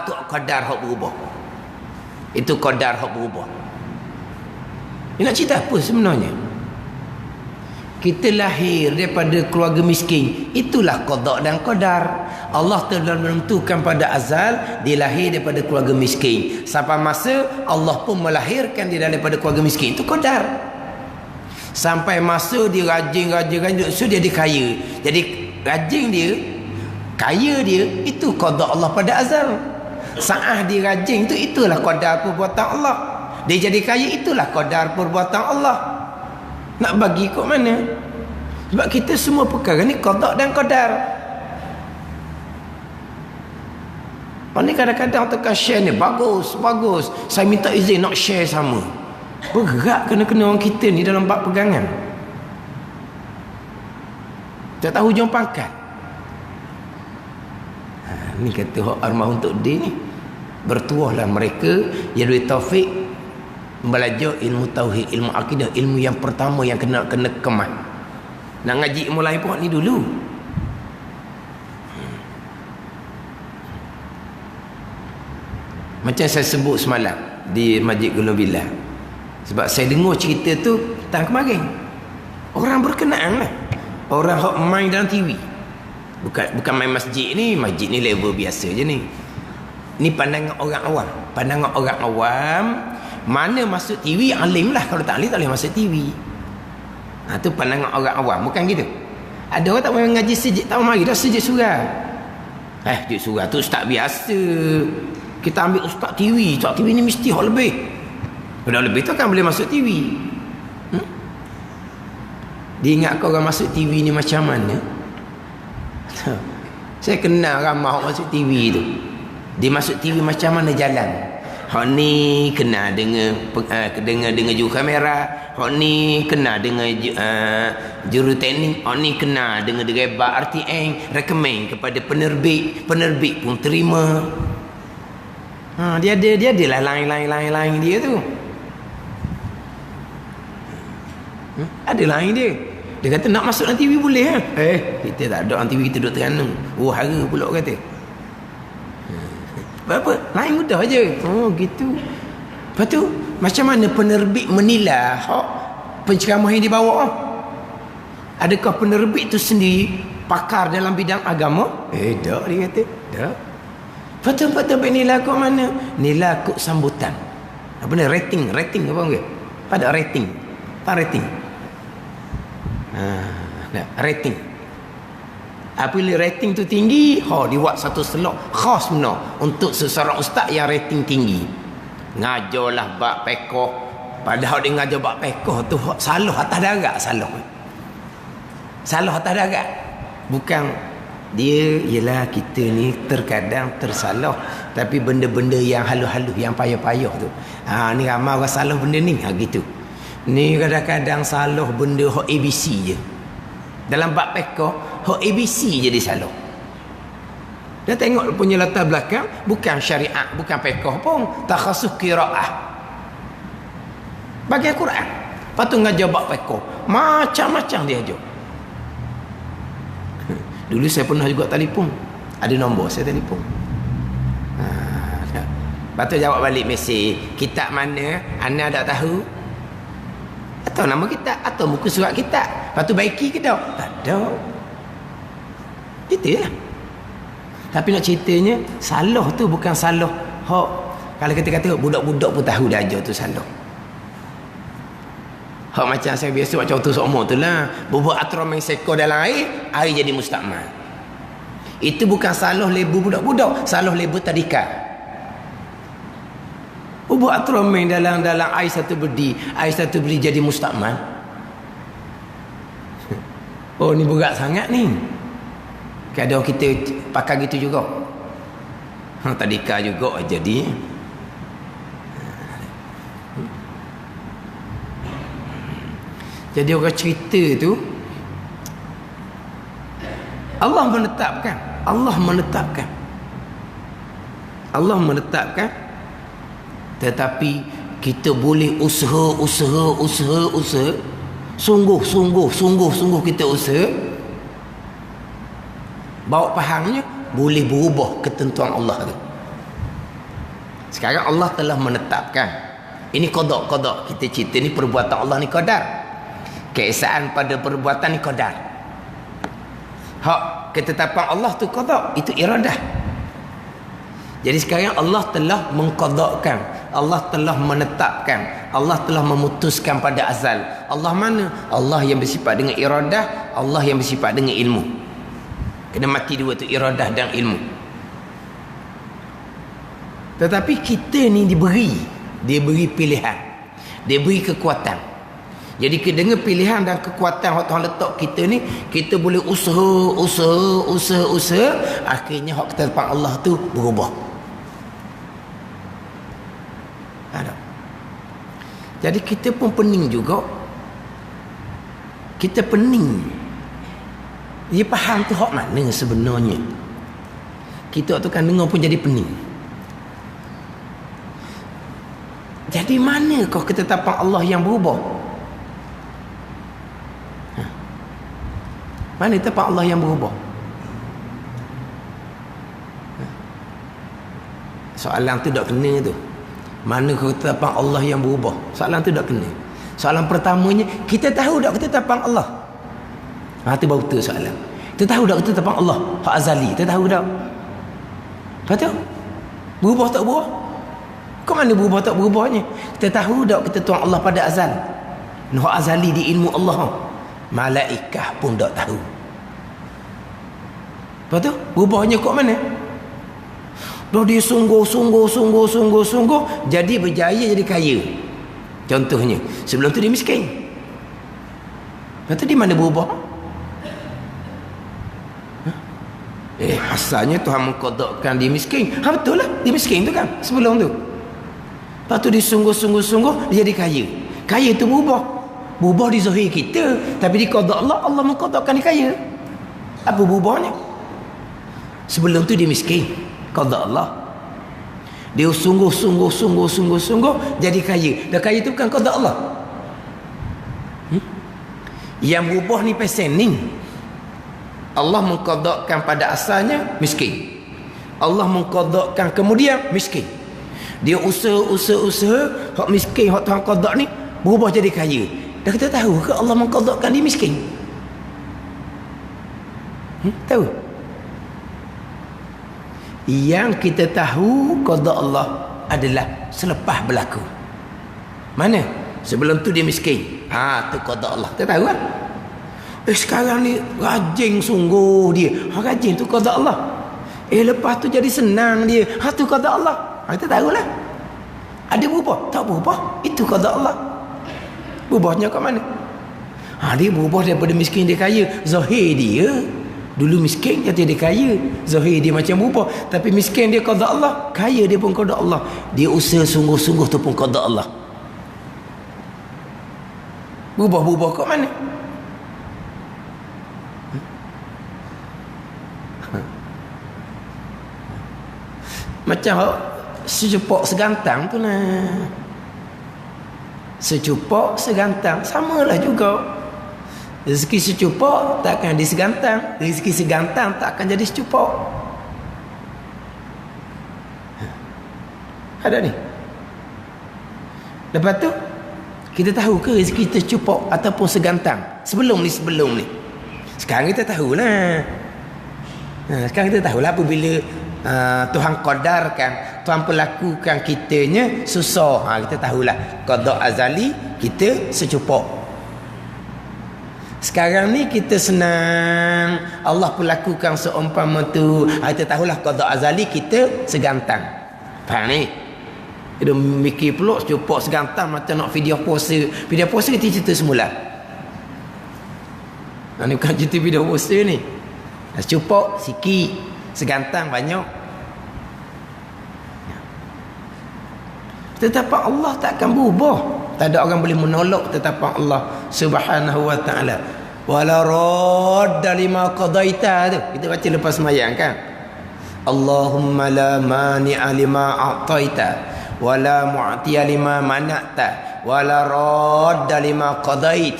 A: Tu qadar hak berubah. Itu qadar hak berubah. Ni nak cerita apa sebenarnya? Kita lahir daripada keluarga miskin. Itulah qada dan qadar. Allah telah menentukan pada azal dia lahir daripada keluarga miskin. Sampai masa Allah pun melahirkan dia daripada keluarga miskin. Itu qadar. Sampai masa dia rajin so dia kaya. Jadi rajin dia, kaya dia, itu qada Allah pada azal. Saat dia rajin tu, itulah qadar perbuatan Allah. Dia jadi kaya, itulah qadar perbuatan Allah. Nak bagi kok mana? Sebab kita semua perkara ni qada dan qadar. Ni kadang-kadang tekan share ni bagus. Saya minta izin nak share sama. Bergerak kena-kena orang kita ni dalam bab pegangan. Tak tahu hujung pangkat. Ni kata hak armah untuk dia ni. Bertuahlah mereka yang duit taufik belajar ilmu tauhid, ilmu akidah, ilmu yang pertama yang kena kemas. Nak ngaji ilmu lain pun ni dulu. Macam saya sebut semalam di Masjid Gunung Bilal. Sebab saya dengar cerita tu tahun kemarin. Orang berkenaan lah. Orang hok main dalam TV. Bukan main masjid ni level biasa je ni. Ni pandangan orang awam. Pandangan orang awam, mana masuk TV alim lah. Kalau tak alim tak boleh masuk TV. Tu pandangan orang awam. Bukan gitu. Ada orang tak mahu ngaji sejid, tak mari dah sejid surah. Sejid surah tu ustaz biasa. Kita ambil ustaz TV. Ustaz TV ni mesti hak lebih. Kalau lebih tu kan boleh masuk TV. Dia ingat kau orang masuk TV ni macam mana? Saya kenal ramai orang masuk TV tu. Dia masuk TV macam mana jalan. Hak ni kena dengan juru kamera, hak ni kena dengan juru teknik, hak ni kena dengan direba RTN, rekomen kepada penerbit pun terima. Dia adalah lain dia tu. Ada lain dia. Dia kata nak masuk dalam TV boleh ha? Kita tak ada dalam TV, kita duduk Terengganu. Hara pula kata. Apa? Lain mudah je. Gitu. Lepas tu macam mana penerbit menilai hak penceramah yang dibawa? Adakah penerbit tu sendiri pakar dalam bidang agama? Tak, dia kata. Tak. Lepas tu nilai kok mana? Nilai kok sambutan. Apa ni? Rating apa enggak? Pada rating. Apa rating? Rating. Apabila rating tu tinggi, dibuat satu slot khas benar untuk seseorang ustaz yang rating tinggi. Ngajarlah bab fiqh. Padahal dia ngajar bab fiqh tu salah atas darat, salah atas darat. Bukan dia, ialah kita ni terkadang tersalah, tapi benda-benda yang halus-halus, yang payah-payah tu. Ni ramai orang salah benda ni, gitu. Ni kadang-kadang salah benda hak ABC je. Dalam bab fiqh hak ABC je dia salah. Dia tengok punya latar belakang bukan syariat, bukan fiqh pun, takhasus qiraah. Bagian Quran. Lepas tu ngajar bab fiqh. Macam-macam dia ajar. Dulu saya pernah juga telefon. Ada nombor saya telefon. Lepas tu jawab balik mesej. Kitab mana? Ana tak tahu. Atau nama kitab, atau muka surat kitab. Lepas tu baiki ke tak? Tak ada. Itu lah. Tapi nak ceritanya, salah tu bukan salah hak. Kalau kita kata budak-budak pun tahu dah ajar tu salah. Hak macam saya biasa buat contoh seumur tu lah. Bubuk atra main seko dalam air, air jadi mustakmal. Itu bukan salah lebu budak-budak, salah lebu tadika. Bubuk atra main dalam air satu berdi, air satu berdi jadi mustakmal. Oh ni berat sangat ni. Kadang kita pakai gitu juga. Tadika juga jadi. Jadi orang cerita tu Allah menetapkan tetapi kita boleh usaha sungguh kita usaha bawa fahamnya boleh berubah ketentuan Allah tu. Sekarang Allah telah menetapkan ini qada kita cerita ni perbuatan Allah ni qadar. Keesaan pada perbuatan ni qadar. Hak ketetapan Allah tu qada, itu iradah. Jadi sekarang Allah telah mengqadakan, Allah telah menetapkan, Allah telah memutuskan pada azal. Allah mana? Allah yang bersifat dengan iradah, Allah yang bersifat dengan ilmu. Kena mati dua tu, iradah dan ilmu. Tetapi kita ni diberi pilihan, diberi kekuatan. Jadi dengan pilihan dan kekuatan hak Tuhan letak kita ni, kita boleh usaha, akhirnya hak ketetapan Allah tu berubah. Ada. Jadi kita pun pening juga. Kita pening. Dia faham tu hak mana sebenarnya. Kita tu kan dengar pun jadi pening. Jadi mana kau ketetapan Allah yang berubah? Mana tempat Allah yang berubah? Soalan tu tak kena tu. Mana ketetapan Allah yang berubah? Soalan tu tak kena. Soalan pertamanya, kita tahu tak ketetapan Allah? Tu baru tu soalan. Kita tahu tak ketetapan Allah? Hak azali, kita tahu tak? Lepas tu, berubah tak berubah? Kau mana berubah tak berubahnya? Kita tahu tak ketetapan Allah pada azal? Hak azali di ilmu Allah. Malaikah pun tak tahu. Lepas tu berubahnya kat mana? Dah dia sungguh jadi berjaya, jadi kaya. Contohnya sebelum tu dia miskin. Lepas tu di mana berubah? Asalnya Tuhan mengqadakkan dia miskin. Betul lah, dia miskin tu kan sebelum tu. Lepas tu dia sungguh dia jadi kaya. Kaya tu berubah di zahir kita, tapi di qada Allah mengqadakkan dia kaya. Apa berubahnya? Sebelum tu dia miskin, qada Allah. Dia sungguh jadi kaya. Dan kaya tu bukan qada Allah. Yang berubah ni pesen ni. Allah mengqadakkan pada asalnya miskin. Allah mengqadakkan kemudian miskin. Dia usaha hak miskin, hak Tuhan qadak ni berubah jadi kaya. Dah kita tahu ke Allah mengqadakkan dia miskin? Tahu? Yang kita tahu qada Allah adalah selepas berlaku. Mana? Sebelum tu dia miskin. Tu qada Allah. Kita tahu kan? Sekarang ni rajin sungguh dia. Rajin tu qada Allah. Lepas tu jadi senang dia. Tu qada Allah. Kita tahulah. Ada berubah? Tak berubah. Itu qada Allah. Berubahnya kat mana? Dia berubah daripada miskin dia kaya. Zahir dia dulu miskin, jadi dia kaya. Zahir dia macam berubah. Tapi miskin dia qada Allah, kaya dia pun qada Allah. Dia usaha sungguh-sungguh tu pun qada Allah. Berubah kat mana? Macam secupak segantang tu lah. Secupak segantang samalah juga. Rezeki secupak tak akan jadi segantang. Rezeki segantang tak akan jadi secupak. Ada ni. Lepas tu kita tahu ke rezeki kita secupak ataupun segantang sebelum ni. Sekarang kita tahulah. Sekarang kita tahulah apabila Tuhan qadarkan, Tuhan perlakukan kitanya susah. Kita tahulah qada azali kita secupak. Sekarang ni kita senang Allah perlakukan seumpama tu. Kita tahulah qada azali kita segantang. Faham ni? Dia mikir pula cupok segantang macam nak video puasa. Video puasa kita cerita semula. Ini bukan cerita video puasa ni. Cupok sikit, segantang banyak. Tetapan Allah takkan berubah. Tak ada orang boleh menolak tetapan Allah Subhanahu wa ta'ala. Wala radda lima qadaita tu. Kita baca lepas sembahyang kan. Allahumma la mani'a lima a'taita wala mu'tiya lima mana'ta wala radda lima qadait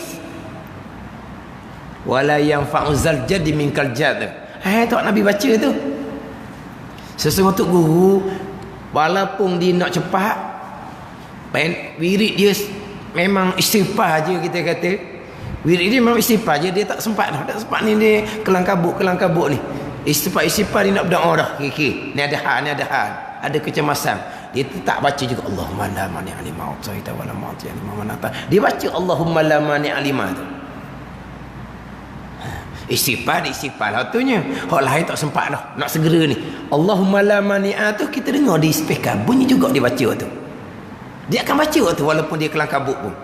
A: wala yanfa'u zal jaddi minkal jadd. Tak Nabi baca tu. Sesuatu guru walaupun dia nak cepat, wirid dia memang istighfar je, kita kata wirid dia memang istighfar je, dia tak sempat dah. Tak sempat ni dia kelang kabut ni. Istighfar dia nak berdoa dah. Ni ada hal, ada kecemasan. Dia tak baca juga Allahumma la mani'a lima a'taita wa la mu'tiya lima mana'ta. Dia baca Allahumma la mani'a lima tu. Istighfar satunya. Hak lain tak sempat dah. Nak segera ni. Allahumma la mani'a tu kita dengar di speaker. Bunyi juga dia baca tu. Dia akan baca waktu walaupun dia kelang kabut pun.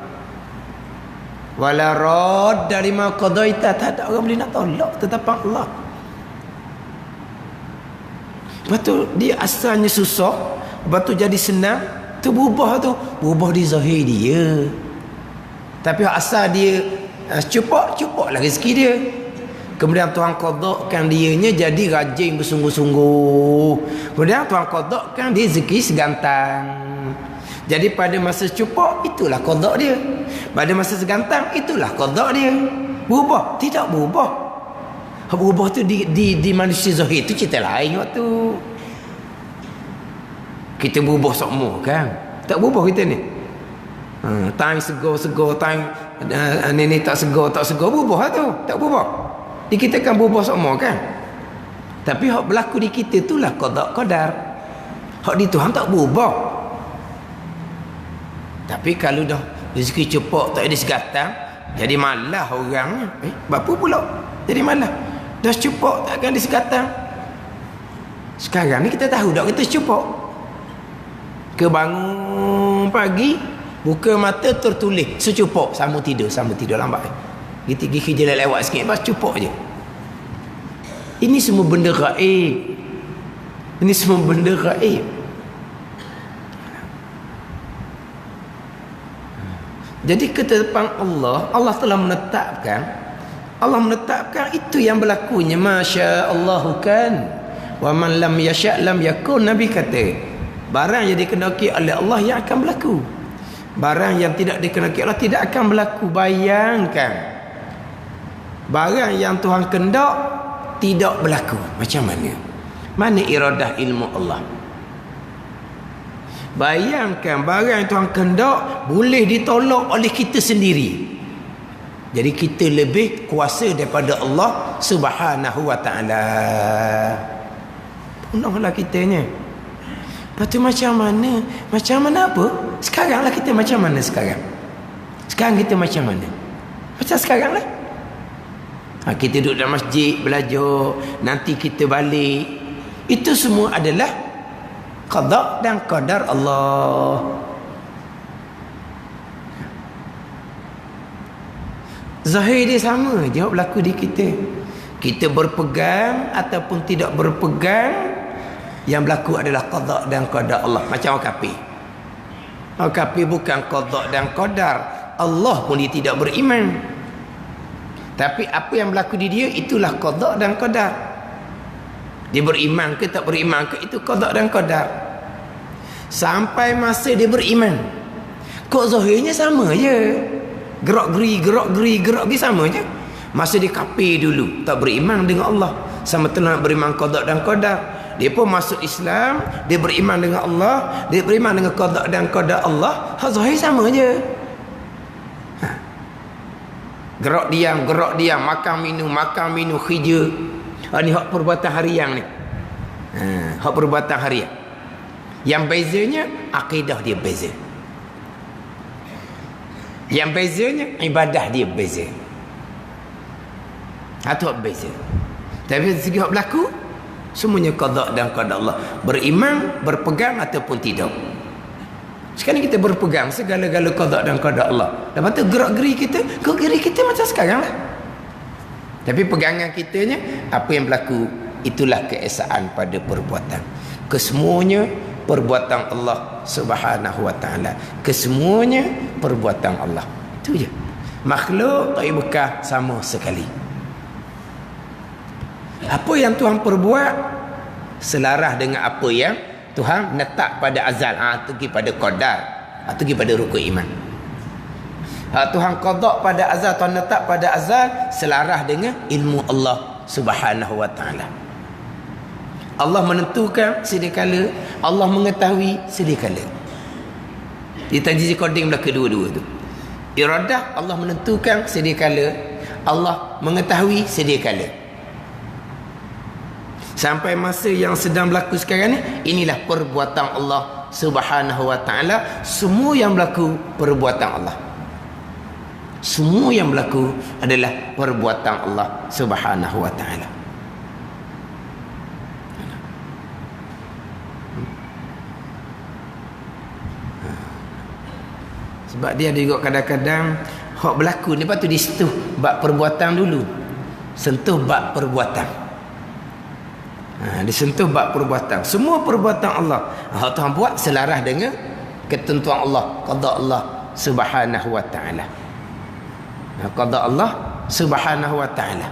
A: Wala radda lima qadaita. Tak ada orang boleh nak tolak tetapan Allah. Betul dia asalnya susah, lepas tu jadi senang, tu berubah di zahir dia. Tapi asal dia cupak lah rezeki dia. Kemudian Tuhan qadakkan dianya jadi rajin bersungguh-sungguh. Kemudian Tuhan qadakkan dia rezeki segantang. Jadi pada masa cupak itulah qada dia. Pada masa segantang itulah qada dia. Berubah? Tidak berubah. Berubah tu di manusia zahir tu cerita lain waktu. Kita berubah semua kan. Tak berubah kita ni. Time segar, time ni tak segar, berubah tu. Tak berubah. Di kita kan berubah semua kan. Tapi hak berlaku di kita itulah qada qadar. Hak di Tuhan tak berubah. Tapi kalau dah rezeki cepat tak ada segantang, jadi malah orangnya. Bapa pula jadi malah. Dah cepat tak akan ada segantang. Sekarang ni kita tahu dah kita cepat. Kebangun pagi, buka mata tertulis secupak, sama tidur lambat. Kita pergi kerja lewat sikit, bas cupak je. Ini semua benda gaib. Jadi ketetapan Allah telah menetapkan itu yang berlakunya. Masya Allahu kan. Wa man lam yasha' lam yakun. Nabi kata, barang yang dikehendaki oleh Allah yang akan berlaku. Barang yang tidak dikehendaki Allah tidak akan berlaku. Bayangkan, barang yang Tuhan kehendak tidak berlaku. Macam mana? Mana iradah ilmu Allah? Bayangkan barang yang Tuhan kehendak boleh ditolak oleh kita sendiri. Jadi kita lebih kuasa daripada Allah Subhanahu wa ta'ala. Punahlah kitanya. Lepas tu macam mana? Macam mana apa? Sekaranglah kita macam mana sekarang? Sekarang kita macam mana? Macam sekarang lah. Kita duduk dalam masjid belajar, nanti kita balik. Itu semua adalah qada dan qadar Allah. Zahir dia sama je berlaku di kita. Kita berpegang ataupun tidak berpegang, yang berlaku adalah qada dan qadar Allah. Macam orang kafir. Orang kafir bukan qada dan qadar. Allah pun dia tidak beriman. Tapi apa yang berlaku di dia itulah qada dan qadar. Dia beriman ke tak beriman ke, itu qada dan qadar. Sampai masa dia beriman, kok zahirnya sama je. Gerak-geri sama je. Masa dia kafir dulu, tak beriman dengan Allah, sama telah beriman qada dan qadar. Dia pun masuk Islam, dia beriman dengan Allah, dia beriman dengan qada dan qadar Allah. Zahir sama je. Gerak diam, makan minum kerja. Ni hak perbuatan harian ni. Hak perbuatan harian. Yang bezanya akidah dia beza. Yang bezanya ibadah dia beza. Itu beza. Tapi dari segi hak berlaku, semuanya qada dan qada Allah. Beriman, berpegang ataupun tidak. Sekarang kita berpegang segala-gala qada dan qada Allah. Lepas tu gerak-geri kita macam sekarang lah. Tapi pegangan kitanya, apa yang berlaku, itulah keesaan pada perbuatan. Kesemuanya perbuatan Allah Subhanahu wa ta'ala. Kesemuanya perbuatan Allah. Itu je. Makhluk tak bekah sama sekali. Apa yang Tuhan perbuat selaras dengan apa yang Tuhan letak pada azal. Itu pergi pada qadar. Itu pergi pada rukun iman. Tuhan qada pada azal, Tuhan letak pada azal selaras dengan ilmu Allah Subhanahu wa ta'ala. Allah menentukan sedia kala, Allah mengetahui sedia kala. Di tajwid coding belaka dua-dua tu. Iradah Allah menentukan sedia kala, Allah mengetahui sedia kala. Sampai masa yang sedang berlaku sekarang ni, inilah perbuatan Allah Subhanahu wa ta'ala. Semua yang berlaku perbuatan Allah. Semua yang berlaku adalah perbuatan Allah Subhanahu wa ta'ala. Sebab dia ada juga kadang-kadang hak berlaku ni, lepas tu disentuh bab perbuatan dulu. Sentuh bab perbuatan. Disentuh bab perbuatan. Semua perbuatan Allah, hak Tuhan buat selaras dengan ketentuan Allah, qada Allah Subhanahu wa ta'ala. Qada Allah Subhanahu wa ta'ala.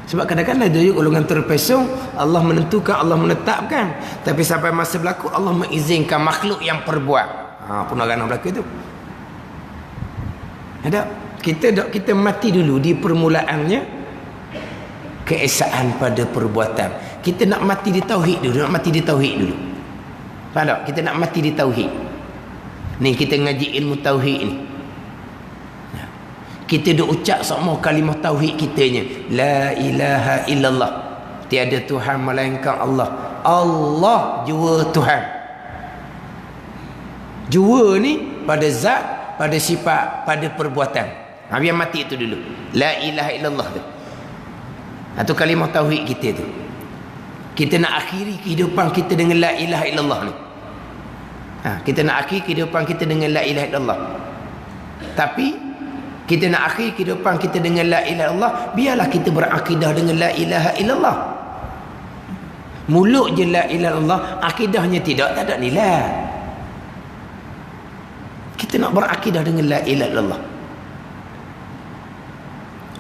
A: Sebab kadang-kadang ada golongan terpesong, Allah menentukan, Allah menetapkan, tapi sampai masa berlaku Allah mengizinkan makhluk yang perbuat. Penerang berlaku itu. Ada kita mati dulu di permulaannya keesaan pada perbuatan. Kita nak mati di tauhid dulu, Faham tak? Kita nak mati di tauhid. Ni kita ngaji ilmu tauhid ni. Kita duk ucap semua kalimah tauhid kitanya. La ilaha illallah. Tiada Tuhan melainkan Allah. Allah jua Tuhan. Jua ni pada zat, pada sifat, pada perbuatan. Biar mati itu dulu. La ilaha illallah tu. Itu kalimah tauhid kita tu. Kita nak akhiri kehidupan kita dengan la ilaha illallah ni. Kita nak akhiri kehidupan kita dengan la ilaha illallah. Tapi kita nak akhiri kehidupan kita dengan la ilaha illallah, biarlah kita berakidah dengan la ilaha illallah. Mulut je la ilaha illallah, akidahnya tidak, tak ada nilai. Kita nak berakidah dengan la ilaha illallah.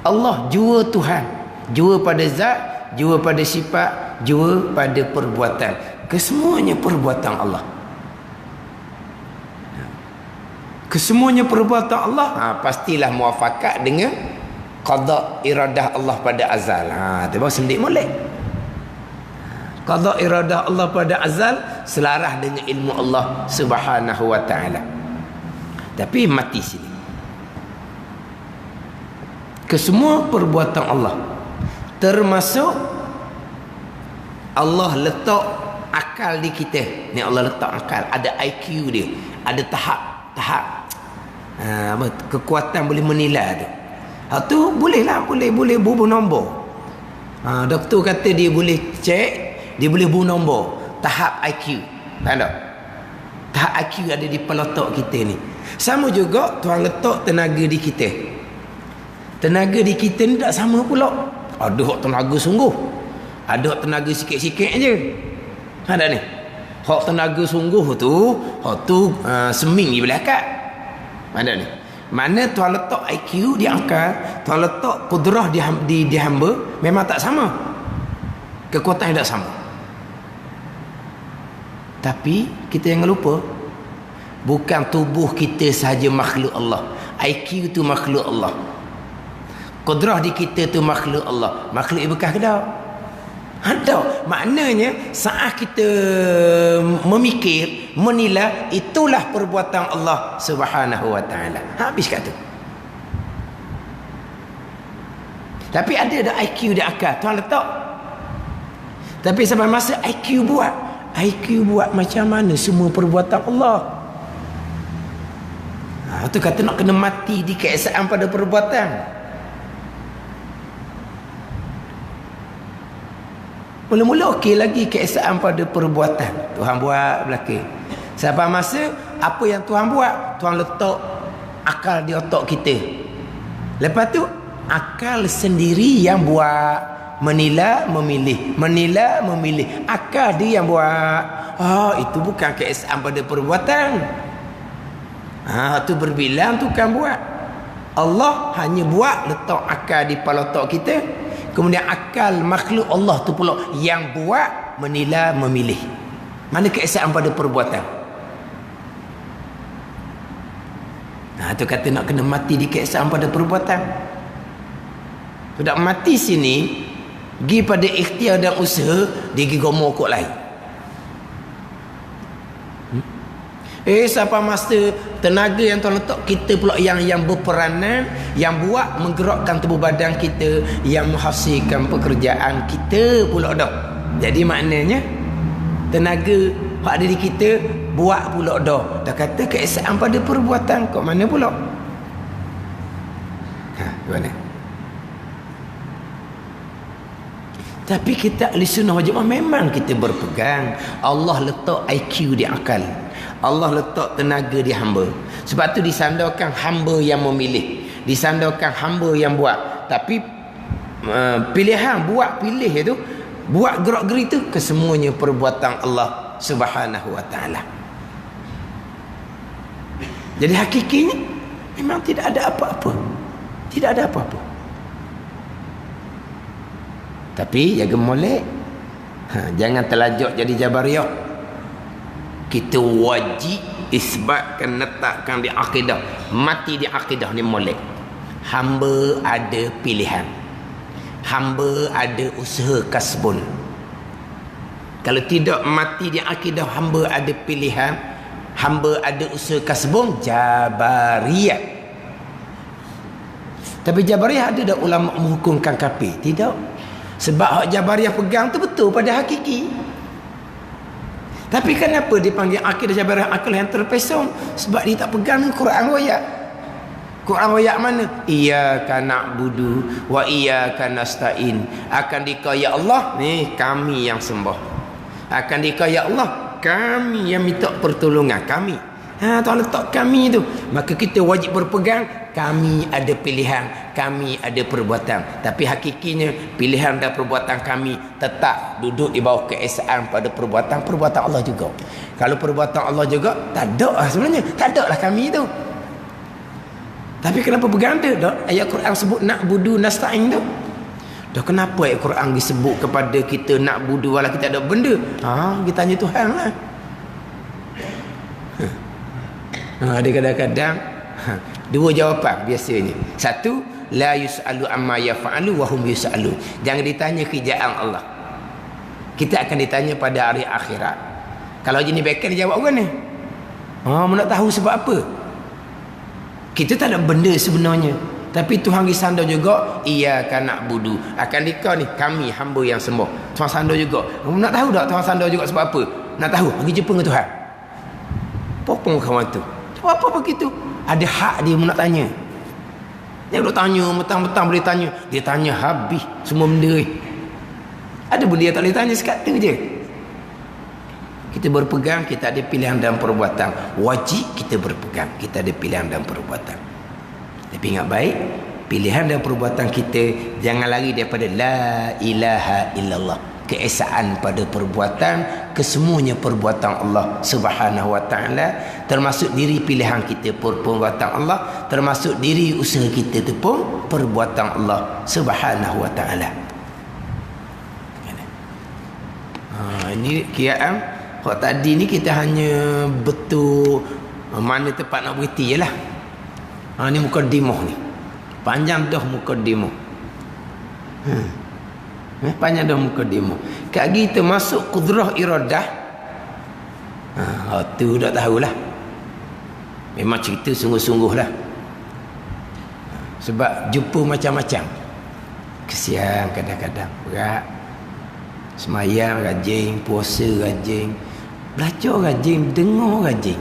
A: Allah jua Tuhan. Jua pada zat, jua pada sifat, jua pada perbuatan. Kesemuanya perbuatan Allah. Kesemuanya perbuatan Allah, pastilah muafakat dengan qada iradah Allah pada azal. Tu baru sendik molek. Qada iradah Allah pada azal selaras dengan ilmu Allah Subhanahu wa ta'ala. Tapi mati sini. Kesemua perbuatan Allah, termasuk Allah letak akal di kita. Ni Allah letak akal, ada IQ dia, ada tahap kekuatan boleh menilai tu. Tu bolehlah, boleh bubuh nombor. Doktor kata dia boleh cek, dia boleh bubuh nombor tahap IQ. Tak ada. Tahap IQ ada di pelotok kita ni. Sama juga Tuhan letak tenaga di kita. Tenaga di kita ni tak sama pula. Ada hak tenaga sungguh, ada hak tenaga sikit-sikit je. Ada ni hak tenaga sungguh tu, hak tu seming di belah akal. Ada ni mana Tuhan letak IQ di akal, Tuhan letak kudrah di hamba, memang tak sama, kekuatan tak sama. Tapi kita jangan lupa, bukan tubuh kita sahaja makhluk Allah. IQ tu makhluk Allah. Kudrah di kita tu makhluk Allah. Makhluk yang bekas ke tak? Ada. Maknanya saat kita memikir, menilai, itulah perbuatan Allah Subhanahu wa ta'ala. Habis kat tu. Tapi ada IQ di akal, Tuhan letak. Tapi sampai masa IQ buat macam mana semua perbuatan Allah. Itu kata nak kena mati di keesaan pada perbuatan. Mula-mula okey lagi keesaan pada perbuatan. Tuhan buat belakang. Sampai masa apa yang Tuhan buat, Tuhan letak akal di otak kita. Lepas tu akal sendiri yang buat, menilai, memilih, menilai, memilih. Akal dia yang buat. Itu bukan keesaan pada perbuatan. Tu berbilang tu kan buat. Allah hanya buat letak akal di kepala otak kita. Kemudian akal makhluk Allah tu pula yang buat, menilai, memilih. Mana keesaan pada perbuatan? Tu kata nak kena mati di keesaan pada perbuatan. Sudah mati sini, pergi pada ikhtiar dan usaha, dia pergi gomor kot lain. Sampai masa tenaga yang Tuhan letak kita pula yang berperanan, yang buat menggerakkan tubuh badan kita, yang menghasilkan pekerjaan kita pula dah. Jadi maknanya tenaga hak ada di kita buat pula dah. Dah kata keesaan pada perbuatan kok mana pula? Mana? Tapi kita ahli sunnah wal jamaah memang kita berpegang Allah letak IQ di akal. Allah letak tenaga di hamba. Sebab tu disandarkan hamba yang memilih, disandarkan hamba yang buat. Tapi pilihan buat pilih itu, buat gerak-geri itu kesemuanya perbuatan Allah Subhanahu wa taala. Jadi hakikinya memang tidak ada apa-apa. Tidak ada apa-apa. Tapi jaga molek. Jangan terlajak jadi Jabariyah. Kita wajib isbatkan, letakkan di akidah, mati di akidah ni molek. Hamba ada pilihan, hamba ada usaha kasbun. Kalau tidak mati di akidah hamba ada pilihan, hamba ada usaha kasbun, Jabariyah. Tapi Jabariyah ada tak ulama menghukumkan kafir? Tidak. Sebab hak Jabariyah pegang tu betul pada hakiki. Tapi kenapa dipanggil akidah Jabariyah akal yang terpesong? Sebab dia tak pegang Quran ayat. Quran ayat mana? Iyyaka na'budu wa iyyaka nasta'in. Akan dikaya Allah, ni kami yang sembah. Akan dikaya Allah, kami yang minta pertolongan, kami. Tuhan letak kami tu. Maka kita wajib berpegang, kami ada pilihan, kami ada perbuatan. Tapi hakikinya pilihan dan perbuatan kami tetap duduk di bawah keesaan pada perbuatan Allah juga. Kalau perbuatan Allah juga, tak ada lah sebenarnya. Tak ada lah kami tu. Tapi kenapa pegang tu? Ayat Quran sebut na'budu nasta'in tu. Dah kenapa ayat Quran disebut kepada kita na'budu walau kita ada benda? Kita tanya Tuhan lah. Ada kadang-kadang dua jawapan biasanya. Satu, la yus'alu amma yaf'alu wa hum yus'alu. Jangan ditanya kerjaan Allah. Kita akan ditanya pada hari akhirat. Kalau jenis bekal dia jawab kan ni? Nak tahu sebab apa? Kita tak ada benda sebenarnya. Tapi Tuhan disandar juga, iyyaka na'budu. Akan dikau ni kami hamba yang sembah. Tuhan sandar juga. Nak tahu tak Tuhan sandar juga sebab apa? Nak tahu, pergi jumpa dengan Tuhan. Apa kawan tu? Apa begitu? Ada hak dia nak tanya. Dia nak tanya, mentang-mentang boleh tanya. Dia tanya habis semua benda. Ada benda yang tak boleh tanya sekata je. Kita berpegang, kita ada pilihan dalam perbuatan. Wajib kita berpegang, kita ada pilihan dalam perbuatan. Tapi ingat baik, pilihan dan perbuatan kita jangan lari daripada la ilaha illallah. Keesaan pada perbuatan, kesemuanya perbuatan Allah Subhanahu wa taala, termasuk diri pilihan kita pun perbuatan Allah, termasuk diri usaha kita itu pun perbuatan Allah Subhanahu wa taala. Ini kiraan hak tadi ni kita hanya betul mana tempat nak berhenti jelah. Ni mukadimah ni. Panjang dah mukadimah. Panjang dah mukadimah. Kat kita masuk kudrah iradah. Tu dah tahulah. Memang cerita sungguh-sungguh lah. Sebab jumpa macam-macam. Kesian kadang-kadang. Berat. Semayang rajin, puasa rajin, belajar rajin, dengar rajin.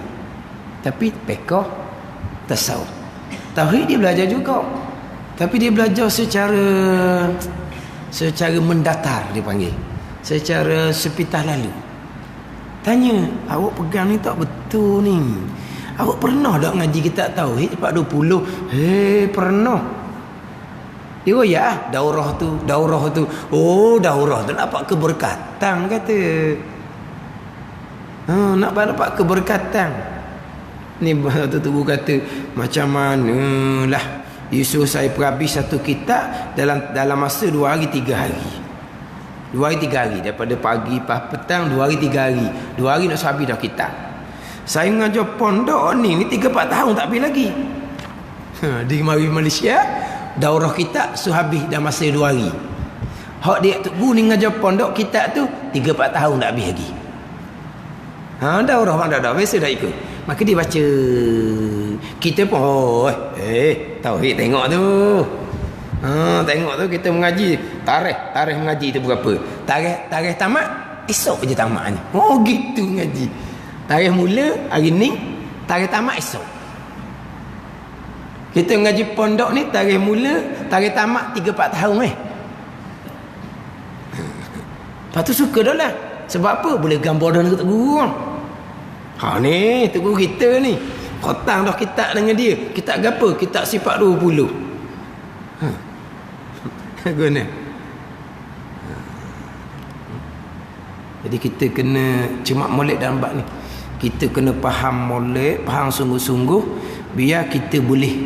A: Tapi pekoh tasawuf. Tauhid dia belajar juga. Tapi dia belajar secara mendatar dia panggil. secara sepintas lalu. Tanya, awak pegang ni tak betul ni. Awak pernah tak ngaji kitab tauhid 420? Pernah. Dia ya, daurah tu. Oh, daurah tu dapat keberkatan kata. Nak dapat keberkatan. Ni tu kata macam manalah Yusuf saya perhabis satu kitab dalam masa 2 hari 3 hari. 2 hari 3 hari, daripada pagi petang 2 hari 3 hari. 2 hari nak habis dah kitab. Saya mengajar pondok ni 3-4 tahun tak habis lagi. Di mari Malaysia daurah kitab habis dah masa 2 hari. Hak dia tu ni mengajar pondok kitab tu 3-4 tahun tak habis lagi. Daurah mana dah biasa dah ikut. Maka dia baca. Kita pun tauhid tengok tu. Tengok tu kita mengaji tarikh mengaji tu berapa? Tarikh tamat esok je tamat ni. Gitu mengaji. Tarikh mula hari ni, tarikh tamat esok. Kita mengaji pondok ni tarikh mula, tarikh tamat 3-4 tahun Lepas tu suka dah lah. Sebab apa? Boleh gambar dah dengan guru orang. Ni tu guru kita ni. Khotang dah kitab dengan dia. Kitab apa? Kitab sifat 20. Guna. Jadi kita kena cuma molek dalam bab ni. Kita kena faham molek, faham sungguh-sungguh biar kita boleh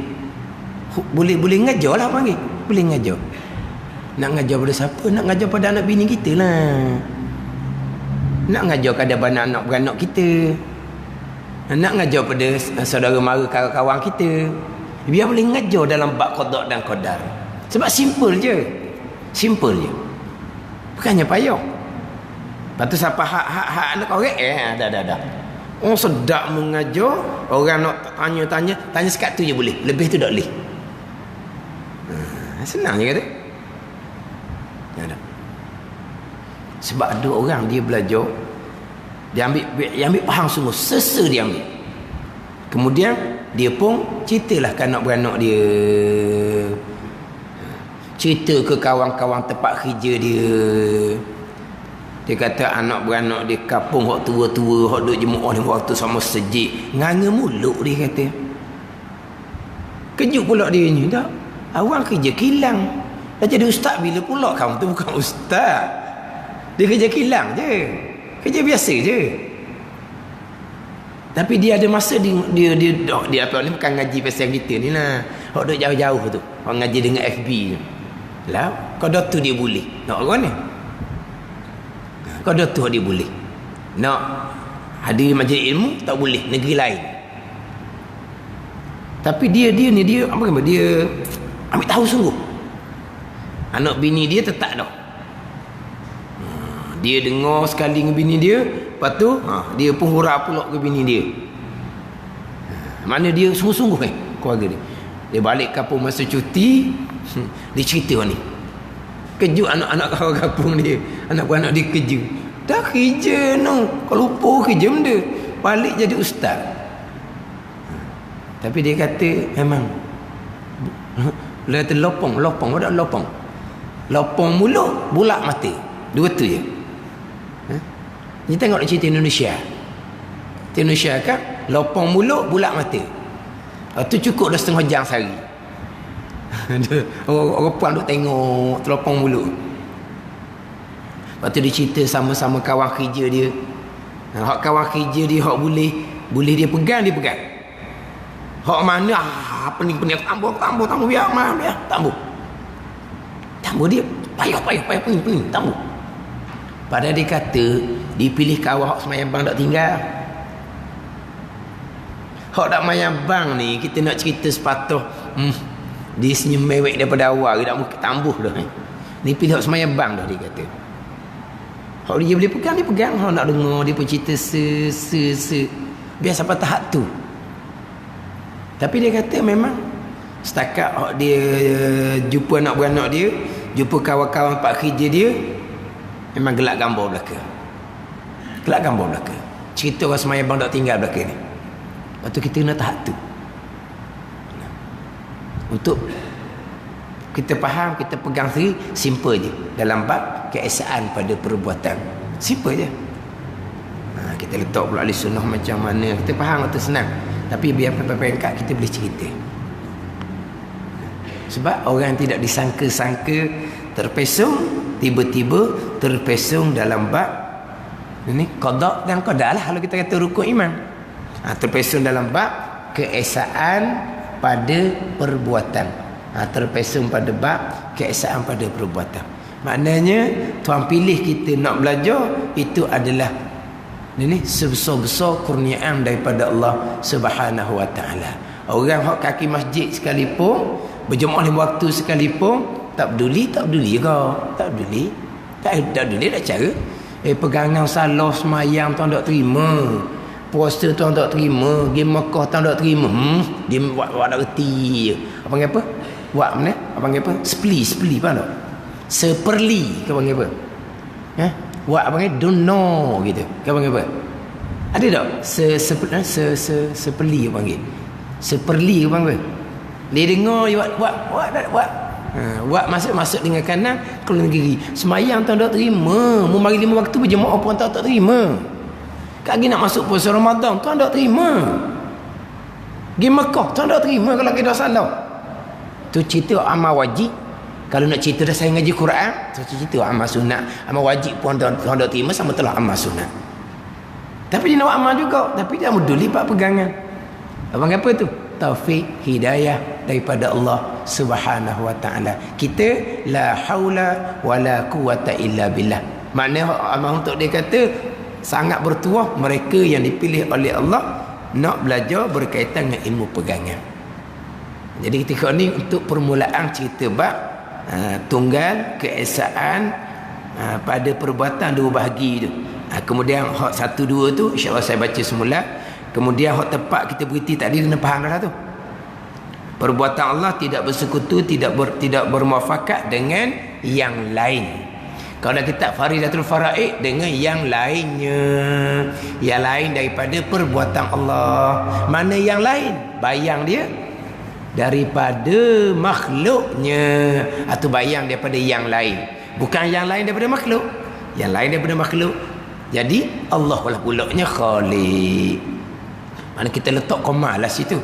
A: ngajar lah panggil. Boleh ngajar. Nak ngajar pada siapa? Nak ngajar pada anak bini kita lah. Nak ngajar pada anak beranak kita. Nak ngajar pada saudara mara kawan-kawan kita. Biar boleh ngajar dalam bab qada dan qadar. Sebab simple je. Bukannya payah. Lepas tu siapa hak nak korek dah. Oh sedap mengajar. Orang nak tanya sekat tu je boleh. Lebih tu tak boleh. Senang je kata. Sebab ada orang dia belajar, dia ambil faham sungguh, dia ambil. Kemudian dia pun ceritalah ke anak beranak dia, cerita ke kawan-kawan tempat kerja dia. Dia kata anak beranak dia kapung hak tua-tua, hak duk jemaah ni waktu sama sejik, nganga mulut dia kata. Kejut pula dia ni, tak? Awang kerja kilang. Dah jadi ustaz bila pula? Kamu tu bukan ustaz. Dia kerja kilang je. Kerja biasa je. Tapi dia ada masa dia apa ni bukan ngaji pasal kita ni lah. Hak duk jauh-jauh tu. Hak ngaji dengan FB je. Lah, qada tu dia boleh. Nak orang ni. Qada tu dia boleh. Nak hadir majlis ilmu tak boleh, negeri lain. Tapi dia apa kata dia ambil tahu sungguh. Anak bini dia tetap dah. Dia dengar sekali dengan bini dia, lepas tu dia pun hurau pula ke bini dia. Mana dia sungguh-sungguh keluarga dia. Dia balik kampung masa cuti, dia cerita ni. Kejut anak-anak kampung dia, anak-anak dia kerja. Dah kerja no, kalau lupa kerja benda, balik jadi ustaz. Tapi dia kata memang dia kata lopong ada lopong. Lopong mulut, bulak mata. Dua tu je. Ni tengok cerita Indonesia. Indonesia kan lopong mulut, bulak mata. Tu cukup dah setengah jam sehari. Orang puan duk tengok telopong mulut. Lepas tu dia cerita sama-sama kawan kerja dia. Hak kawan kerja dia hak boleh dia pegang, dia pegang. Hak mana pening-pening tambah biar tambah. Tambah dia payah pening tambah. Padahal dia kata dipilih kawan hak semayang bang tak tinggal. Hak tak mayang bang ni kita nak cerita sepatah dia senyum mewek daripada awal, dia tak mungkin tambah dah ni pilih hak semayang bang dah, dia kata. Hak dia boleh pegang, dia pegang. Hak nak dengar dia pun cerita biar sampai tahap tu. Tapi dia kata memang setakat hak dia jumpa anak beranak dia, jumpa kawan-kawan pak kerja dia, memang gelak gambar belaka. Cerita orang semayang bang tak tinggal belaka ni. Lepas tu kita kena tahap tu. Untuk kita faham, kita pegang sendiri, simple je dalam bab keesaan pada perbuatan. Simple je. Kita letak pula ahli sunnah macam mana, kita faham atau senang. Tapi biar pengkat kita boleh cerita. Sebab orang tidak disangka-sangka terpesong, tiba-tiba terpesong dalam bab ini qada dan qada lah kalau kita kata rukun iman. Terpesong dalam bab keesaan pada perbuatan. Terpesong pada bab keesaan pada perbuatan. Maknanya Tuhan pilih kita nak belajar, itu adalah ini sebesar-besar kurniaan daripada Allah Subhanahu wa taala. Orang hak kaki masjid sekalipun, berjemaah 5 waktu sekalipun, tak peduli ke? Tak peduli. Tak peduli dah cara. Pegangan salah semayang tuan tak terima. Puasa tuan tak terima, pergi Mekah tuan tak terima. Dia buat nak reti je. Apa panggil apa? Buat mana? Apa panggil apa? Sepeli faham tak? Seperli ke panggil apa? Buat apa panggil? Don't know gitu. Ke panggil apa? Ada tak? Sepeli apa panggil? Seperli ke panggil? Dia dengar dia buat. Buat masuk dengan kanan, keluar dengan kiri. Semayang tuan tak terima. Mu mari 5 waktu berjemaah pun tak terima. Kaki nak masuk puasa Ramadan tuan tak terima. Pergi Mekah tuan tak terima kalau kita salah. Tu cerita amal wajib. Kalau nak cerita dah saya ngaji Quran, tu cerita amal sunat. Amal wajib pun tuan tak terima sama telah amal sunat. Tapi dia nak buat amal juga, tapi dia muduli pak pegangan. Abang apa tu? Taufik hidayah daripada Allah Subhanahu wa taala. Kita la haula wala quwata illa billah. Maknanya amal untuk dia kata sangat bertuah mereka yang dipilih oleh Allah nak belajar berkaitan dengan ilmu pegangan. Jadi ketika ni untuk permulaan cerita bab tunggal keesaan pada perbuatan 2 bahagi tu. Kemudian hak 1 2 tu insya-Allah saya baca semula. Kemudian hak tepat kita berhenti tadi kena faham dah tu. Perbuatan Allah tidak bersekutu, tidak bermuafakat dengan yang lain. Kalau nak kitab Faridatul Faraid dengan yang lainnya, yang lain daripada perbuatan Allah. Mana yang lain? Bayang dia daripada makhluknya, atau bayang daripada yang lain. Bukan yang lain daripada makhluk, yang lain daripada makhluk. Jadi Allah lah pulaknya Khaliq. Mana kita letak koma lah situ.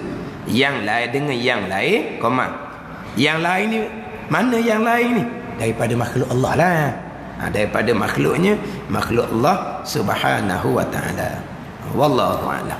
A: Yang lain dengan yang lain, koma. Yang lain ni, mana yang lain ni? Daripada makhluk Allah lah. Daripada makhluknya, makhluk Allah Subhanahu wa ta'ala. Wallahu a'lam.